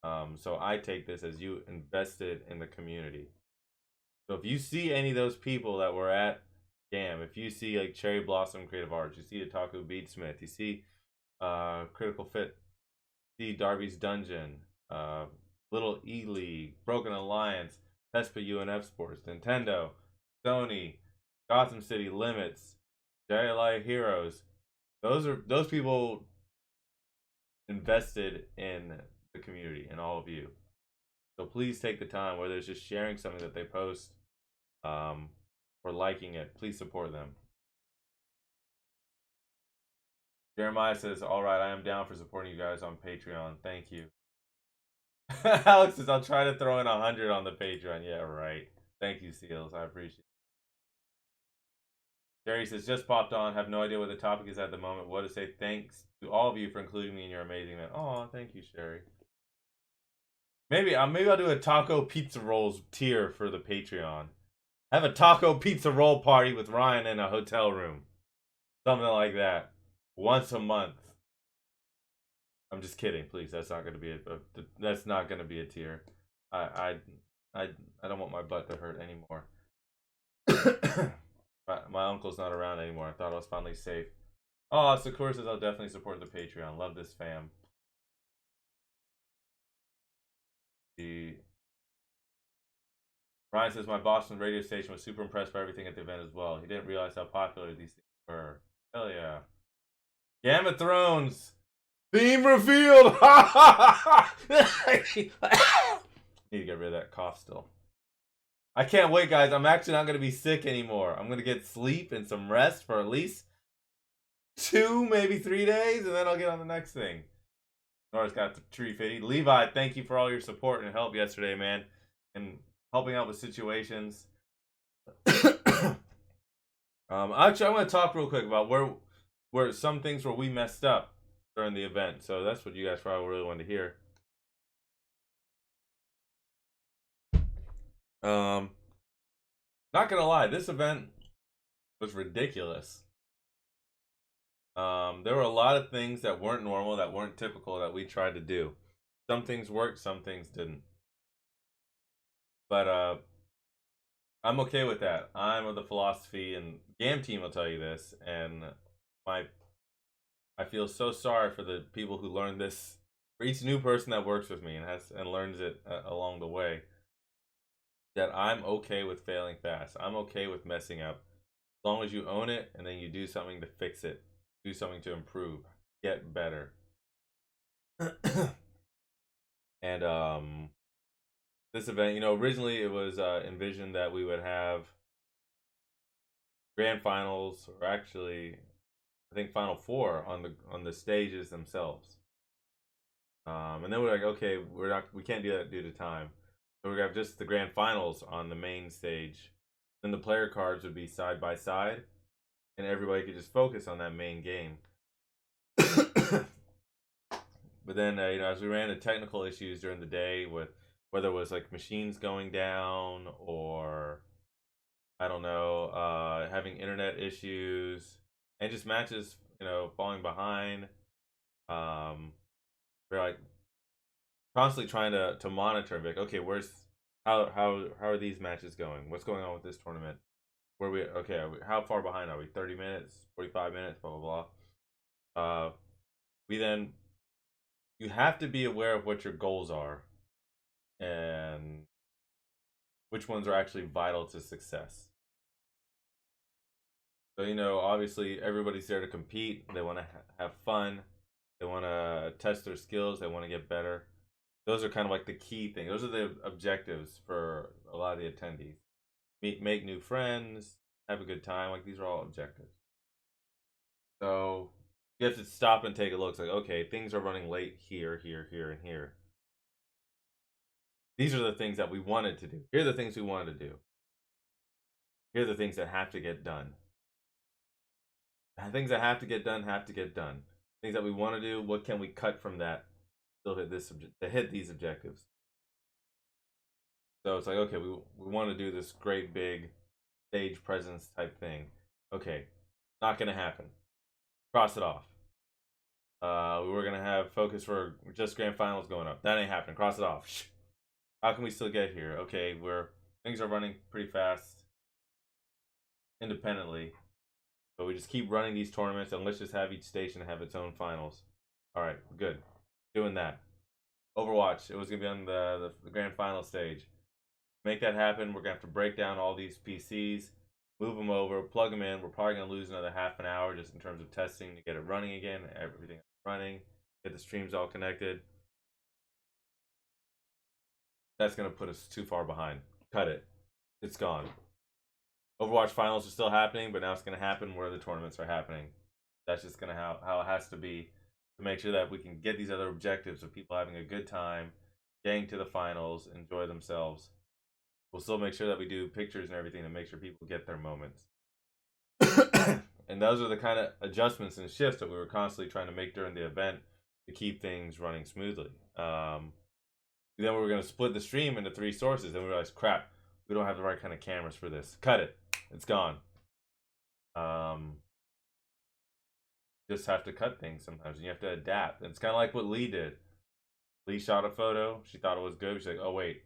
So I take this as you invested in the community. So if you see any of those people that were at GAAM, if you see like Cherry Blossom Creative Arts, you see Otaku Beatsmith, you see Critical Fit, see Darby's Dungeon, Little E League, Broken Alliance, Tespa UNF Sports, Nintendo, Sony, Gotham City Limits, JLI Heroes. Those people invested in the community and all of you. So please take the time, whether it's just sharing something that they post, or liking it. Please support them. Jeremiah says, "All right, I am down for supporting you guys on Patreon. Thank you." Alex says, "I'll try to throw in 100 on the Patreon." Yeah, right. Thank you, Seals. I appreciate it. Jerry says, "Just popped on. Have no idea what the topic is at the moment. What to say? Thanks to all of you for including me in your amazing event." Oh, thank you, Sherry. Maybe I'll do a taco pizza rolls tier for the Patreon. Have a taco pizza roll party with Ryan in a hotel room. Something like that. Once a month. I'm just kidding, please. That's not gonna be that's not gonna be a tier. I I I don't want my butt to hurt anymore. my uncle's not around anymore. I thought I was finally safe. Oh, Sakura says I'll definitely support the Patreon. Love this fam. The Ryan says my Boston radio station was super impressed by everything at the event as well. He didn't realize how popular these things were. Hell yeah. Game of Thrones theme revealed. Need to get rid of that cough still. I can't wait, guys. I'm actually not going to be sick anymore. I'm going to get sleep and some rest for at least 2, maybe 3 days, and then I'll get on the next thing. Nora's got the tree fitty. Levi, thank you for all your support and help yesterday, man, and helping out with situations. Actually, I want to talk real quick about where some things where we messed up during the event. So that's what you guys probably really wanted to hear. Not gonna lie, this event was ridiculous. There were a lot of things that weren't normal, that weren't typical, that we tried to do. Some things worked, some things didn't. But I'm okay with that. I'm of the philosophy, and GAAM team will tell you this, and I feel so sorry for the people who learn this. For each new person that works with me and learns it along the way, that I'm okay with failing fast. I'm okay with messing up, as long as you own it and then you do something to fix it, do something to improve, get better. And this event, originally it was envisioned that we would have grand finals, or actually I think final four on the stages themselves. And then we're like, okay, we can't do that due to time. So we're gonna have just the grand finals on the main stage. Then the player cards would be side by side, and everybody could just focus on that main game. But then, as we ran into technical issues during the day, with whether it was like machines going down, or I don't know, having internet issues, and just matches, falling behind. We're like constantly trying to monitor and be like, okay, how are these matches going? What's going on with this tournament? How far behind are we? 30 minutes, 45 minutes, blah blah blah. You have to be aware of what your goals are, and which ones are actually vital to success. So, you know, obviously everybody's there to compete. They want to have fun. They want to test their skills. They want to get better. Those are kind of like the key thing. Those are the objectives for a lot of the attendees. Make new friends, have a good time. Like, these are all objectives. So you have to stop and take a look. It's like, okay, things are running late here, here, here, and here. These are the things that we wanted to do. Here are the things we wanted to do. Here are the things that have to get done. Things that have to get done have to get done. Things that we want to do, what can we cut from that to hit these objectives? So it's like, okay, we want to do this great big stage presence type thing. Okay, not gonna happen. Cross it off. We were gonna have focus for just grand finals going up. That ain't happening. Cross it off. How can we still get here? Okay, things are running pretty fast independently, but we just keep running these tournaments, and let's just have each station have its own finals. All right, good. Doing that. Overwatch. It was gonna be on the grand final stage. Make that happen. We're gonna have to break down all these PCs, move them over, plug them in. We're probably gonna lose another half an hour just in terms of testing to get it running again. Everything running, get the streams all connected. That's gonna put us too far behind. Cut it. It's gone. Overwatch finals are still happening, but now it's gonna happen where the tournaments are happening. That's just gonna how it has to be to make sure that we can get these other objectives of people having a good time, getting to the finals, enjoy themselves. We'll still make sure that we do pictures and everything to make sure people get their moments. And those are the kind of adjustments and shifts that we were constantly trying to make during the event to keep things running smoothly. Then we were going to split the stream into 3 sources, and we realized, crap, we don't have the right kind of cameras for this. Cut it. It's gone. Just have to cut things sometimes, and you have to adapt. And it's kind of like what Lee did. Lee shot a photo. She thought it was good. She's like, oh, wait.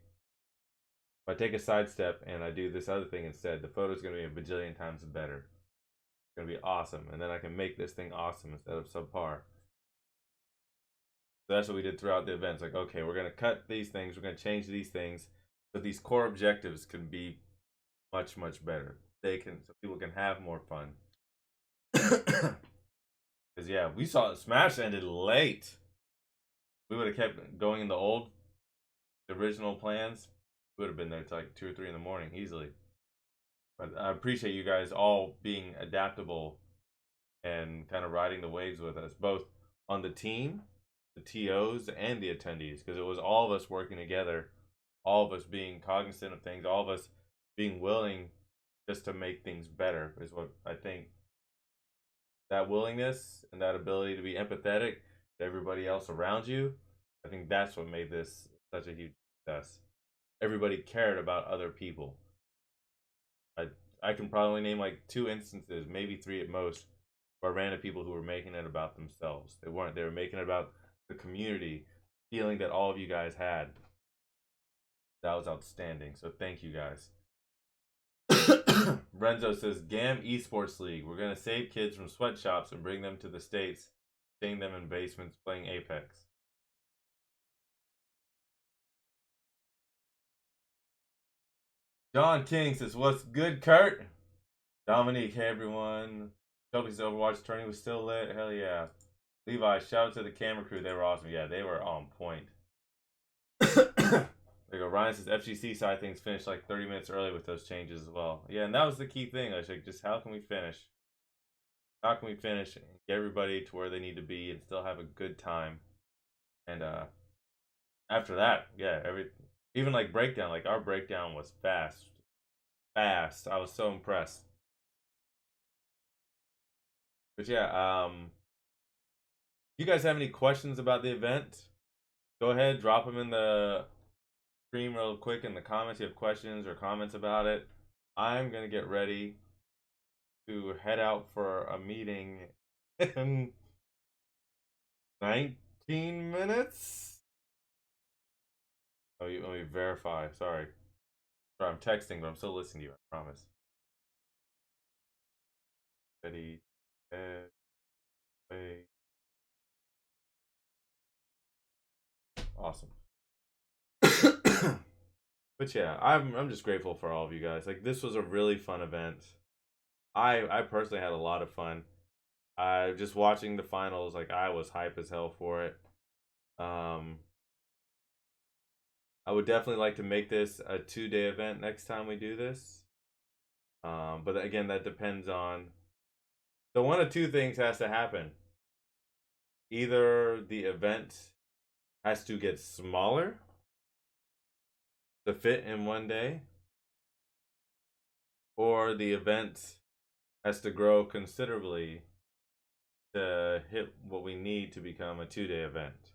If I take a sidestep and I do this other thing instead, the photo's going to be a bajillion times better. It's going to be awesome. And then I can make this thing awesome instead of subpar. So that's what we did throughout the events. Like, okay, we're going to cut these things. We're going to change these things. But these core objectives can be much, much better. So people can have more fun. Because, yeah, we saw Smash ended late. We would have kept going in the original plans. We would have been there till like 2 or 3 in the morning easily. But I appreciate you guys all being adaptable and kind of riding the waves with us, both on the team, the TOs, and the attendees, because it was all of us working together, all of us being cognizant of things, all of us being willing just to make things better is what I think. That willingness and that ability to be empathetic to everybody else around you, I think that's what made this such a huge success. Everybody cared about other people. I can probably name like 2 instances, maybe 3 at most, where I ran into people who were making it about themselves. They weren't. They were making it about the community, feeling that all of you guys had. That was outstanding. So thank you guys. Renzo says, GAAM Esports League. We're going to save kids from sweatshops and bring them to the States, staying them in basements playing Apex. John King says, what's good, Kurt? Dominique, hey everyone. Toby's Overwatch tourney was still lit. Hell yeah. Levi, shout out to the camera crew. They were awesome. Yeah, they were on point. There you go. Ryan says FGC side things finished like 30 minutes early with those changes as well. Yeah, and that was the key thing. I was like, just how can we finish? How can we finish and get everybody to where they need to be and still have a good time? And after that, yeah, even like breakdown, like our breakdown was fast. I was so impressed. But yeah, you guys have any questions about the event? Go ahead, drop them in the stream real quick in the comments. If you have questions or comments about it. I'm gonna get ready to head out for a meeting in 19 minutes. Oh, let me verify. Sorry, I'm texting, but I'm still listening to you. I promise. Ready, head, wait. Awesome. But yeah, I'm just grateful for all of you guys. Like this was a really fun event. I personally had a lot of fun. I just watching the finals, like I was hype as hell for it. Um, I would definitely like to make this a 2-day event next time we do this. But again, that depends on. So one of two things has to happen. Either the event has to get smaller to fit in one day, or the event has to grow considerably to hit what we need to become a 2-day event.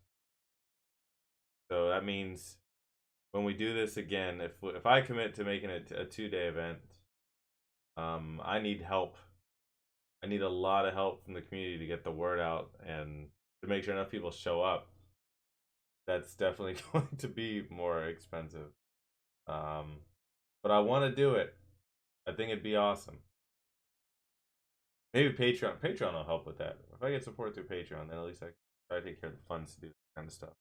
So that means when we do this again, if I commit to making it a 2-day event, I need help. I need a lot of help from the community to get the word out and to make sure enough people show up. That's definitely going to be more expensive. But I want to do it. I think it'd be awesome. Maybe Patreon will help with that. If I get support through Patreon, then at least I try to take care of the funds to do that kind of stuff.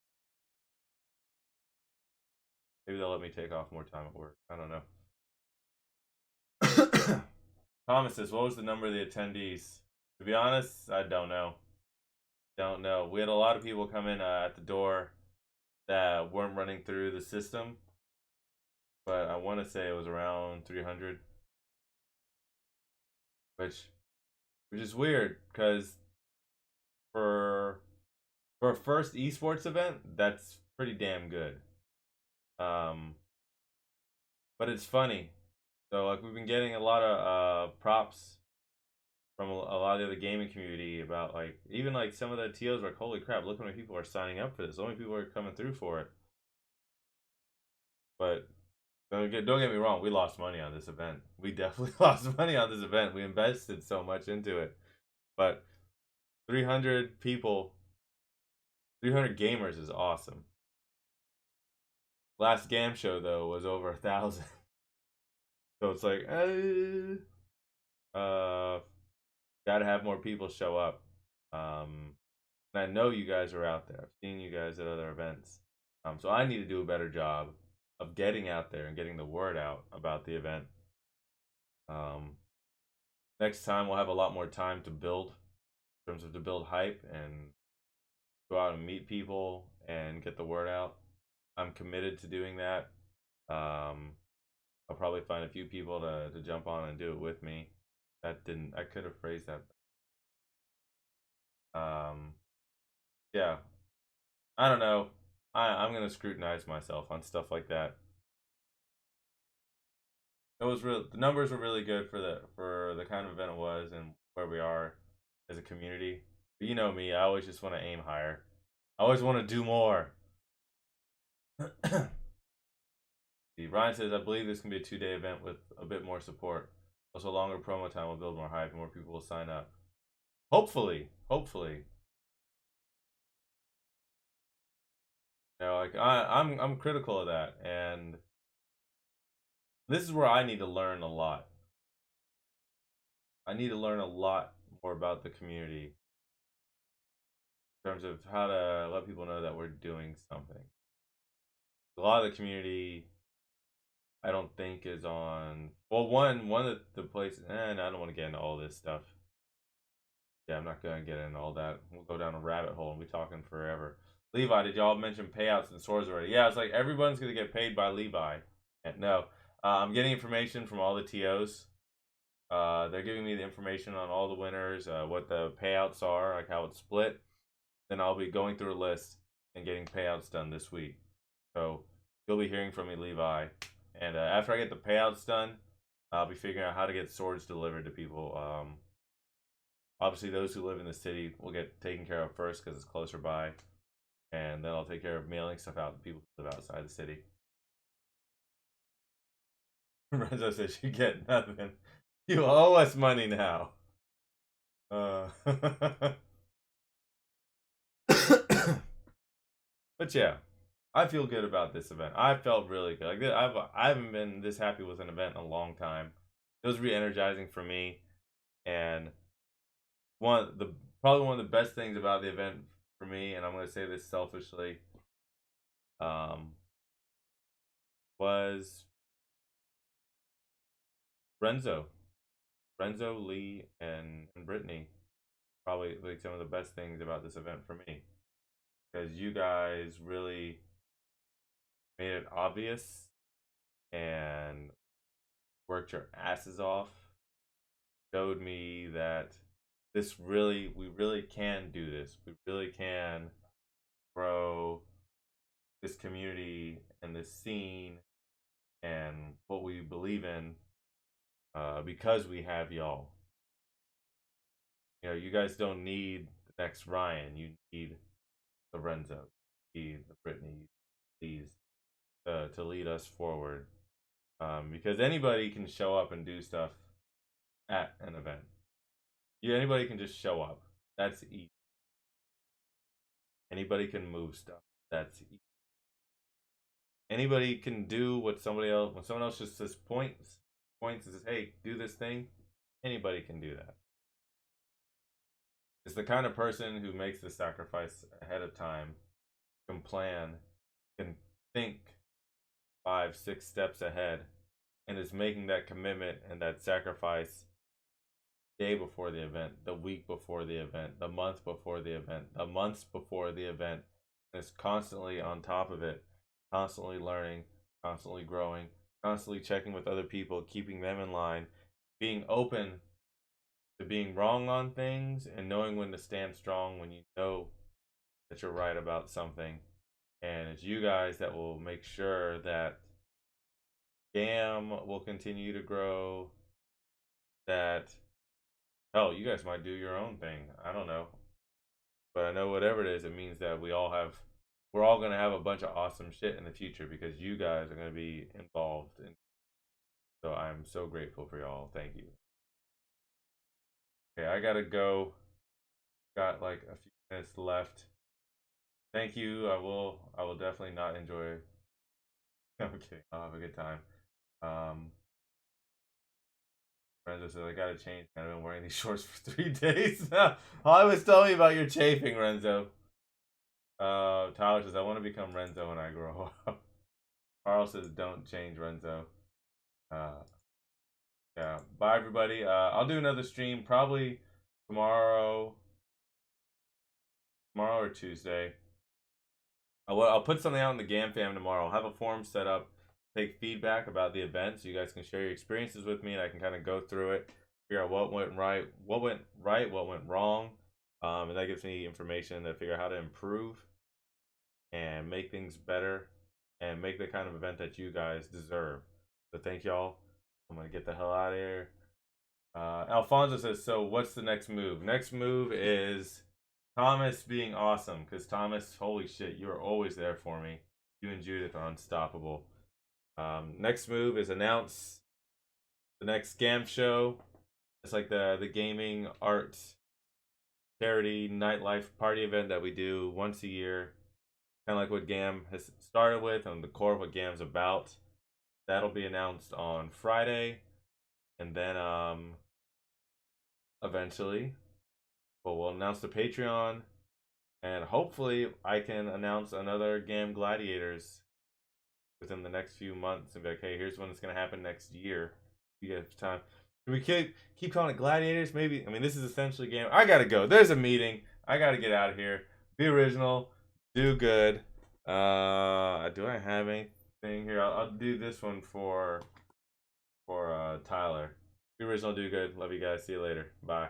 Maybe they'll let me take off more time at work. I don't know. Thomas says, what was the number of the attendees? To be honest, I don't know. Don't know. We had a lot of people come in at the door that weren't running through the system, but I want to say it was around 300, which is weird because for a first esports event, that's pretty damn good. But it's funny. So like we've been getting a lot of props from a lot of the other gaming community about like even like some of the TOs were like, holy crap, look how many people are signing up for this. So many people are coming through for it. But don't get me wrong, we lost money on this event. We definitely lost money on this event. We invested so much into it. But 300 people, 300 gamers is awesome. Last GAAM show though was over 1,000. So it's like, gotta have more people show up. And I know you guys are out there. I've seen you guys at other events. So I need to do a better job of getting out there and getting the word out about the event. Next time we'll have a lot more time to build, in terms of to build hype and go out and meet people and get the word out. I'm committed to doing that. I'll probably find a few people to jump on and do it with me. I could have phrased that. Yeah, I don't know. I'm gonna scrutinize myself on stuff like that. It was real. The numbers were really good for the kind of event it was and where we are as a community. But you know me, I always just want to aim higher. I always want to do more. Ryan says, I believe this can be a 2-day event with a bit more support. Also, longer promo time will build more hype and more people will sign up. Hopefully, hopefully. You know, like I'm critical of that, and this is where I need to learn a lot. I need to learn a lot more about the community in terms of how to let people know that we're doing something. A lot of the community, I don't think, is on. Well, one of the places, and I don't want to get into all this stuff. Yeah, I'm not gonna get into all that. We'll go down a rabbit hole and be talking forever. Levi, did y'all mention payouts and swords already? Yeah, it's like everyone's gonna get paid by Levi. And no, I'm getting information from all the TOs. They're giving me the information on all the winners, what the payouts are, like how it's split. Then I'll be going through a list and getting payouts done this week. So you'll be hearing from me, Levi. And after I get the payouts done, I'll be figuring out how to get swords delivered to people. Obviously, those who live in the city will get taken care of first because it's closer by. And then I'll take care of mailing stuff out to people who live outside the city. Renzo says, you get nothing. You owe us money now. But yeah, I feel good about this event. I felt really good. Like I haven't been this happy with an event in a long time. It was re-energizing for me, and probably one of the best things about the event for me, and I'm going to say this selfishly, was Renzo, Lee, and Brittany. Probably like some of the best things about this event for me, because you guys really made it obvious and worked your asses off. Showed me that we really can do this. We really can grow this community and this scene and what we believe in, because we have y'all. You know, you guys don't need the next Ryan. You need Lorenzo, you need the Brittany, please, to lead us forward. Because anybody can show up and do stuff at an event. Yeah, anybody can just show up. That's easy. Anybody can move stuff. That's easy. Anybody can do what somebody else, when someone else just says points and says, hey, do this thing, anybody can do that. It's the kind of person who makes the sacrifice ahead of time, can plan, can think 5-6 steps ahead, and is making that commitment and that sacrifice day before the event, the week before the event, the month before the event, the months before the event, and is constantly on top of it, constantly learning, constantly growing, constantly checking with other people, keeping them in line, being open to being wrong on things, and knowing when to stand strong when you know that you're right about something. And it's you guys that will make sure that GAAM will continue to grow, that hell, you guys might do your own thing. I don't know. But I know whatever it is, it means that we're all going to have a bunch of awesome shit in the future because you guys are going to be involved. And so I'm so grateful for y'all. Thank you. Okay, I got to go. Got like a few minutes left. Thank you. I will definitely not enjoy. I'm kidding. I'll have a good time. Renzo says, I gotta change. I've been wearing these shorts for 3 days. Always tell me about your chafing, Renzo. Tyler says, I want to become Renzo when I grow up. Carl says, don't change, Renzo. Yeah. Bye, everybody. I'll do another stream probably tomorrow or Tuesday. I'll put something out in the GAAM fam tomorrow. I'll have a forum set up, take feedback about the event, so you guys can share your experiences with me, and I can kind of go through it, figure out what went right, what went wrong, and that gives me information to figure out how to improve and make things better and make the kind of event that you guys deserve. So thank y'all. I'm gonna get the hell out of here. Alfonso says, so what's the next move? Next move is Thomas being awesome, because Thomas, holy shit, you're always there for me. You and Judith are unstoppable. Next move is announce the next GAAM show. It's like the gaming arts charity nightlife party event that we do once a year. Kind of like what GAAM has started with and the core of what GAAM's about. That'll be announced on Friday. And then eventually we'll announce the Patreon. And hopefully I can announce another GAAM Gladiators within the next few months and be like, hey, here's when it's going to happen next year. You guys have time. Can we keep calling it Gladiators? Maybe. I mean, this is essentially GAAM. I got to go. There's a meeting. I got to get out of here. Be original. Do good. Do I have anything here? I'll do this one for Tyler. Be original. Do good. Love you guys. See you later. Bye.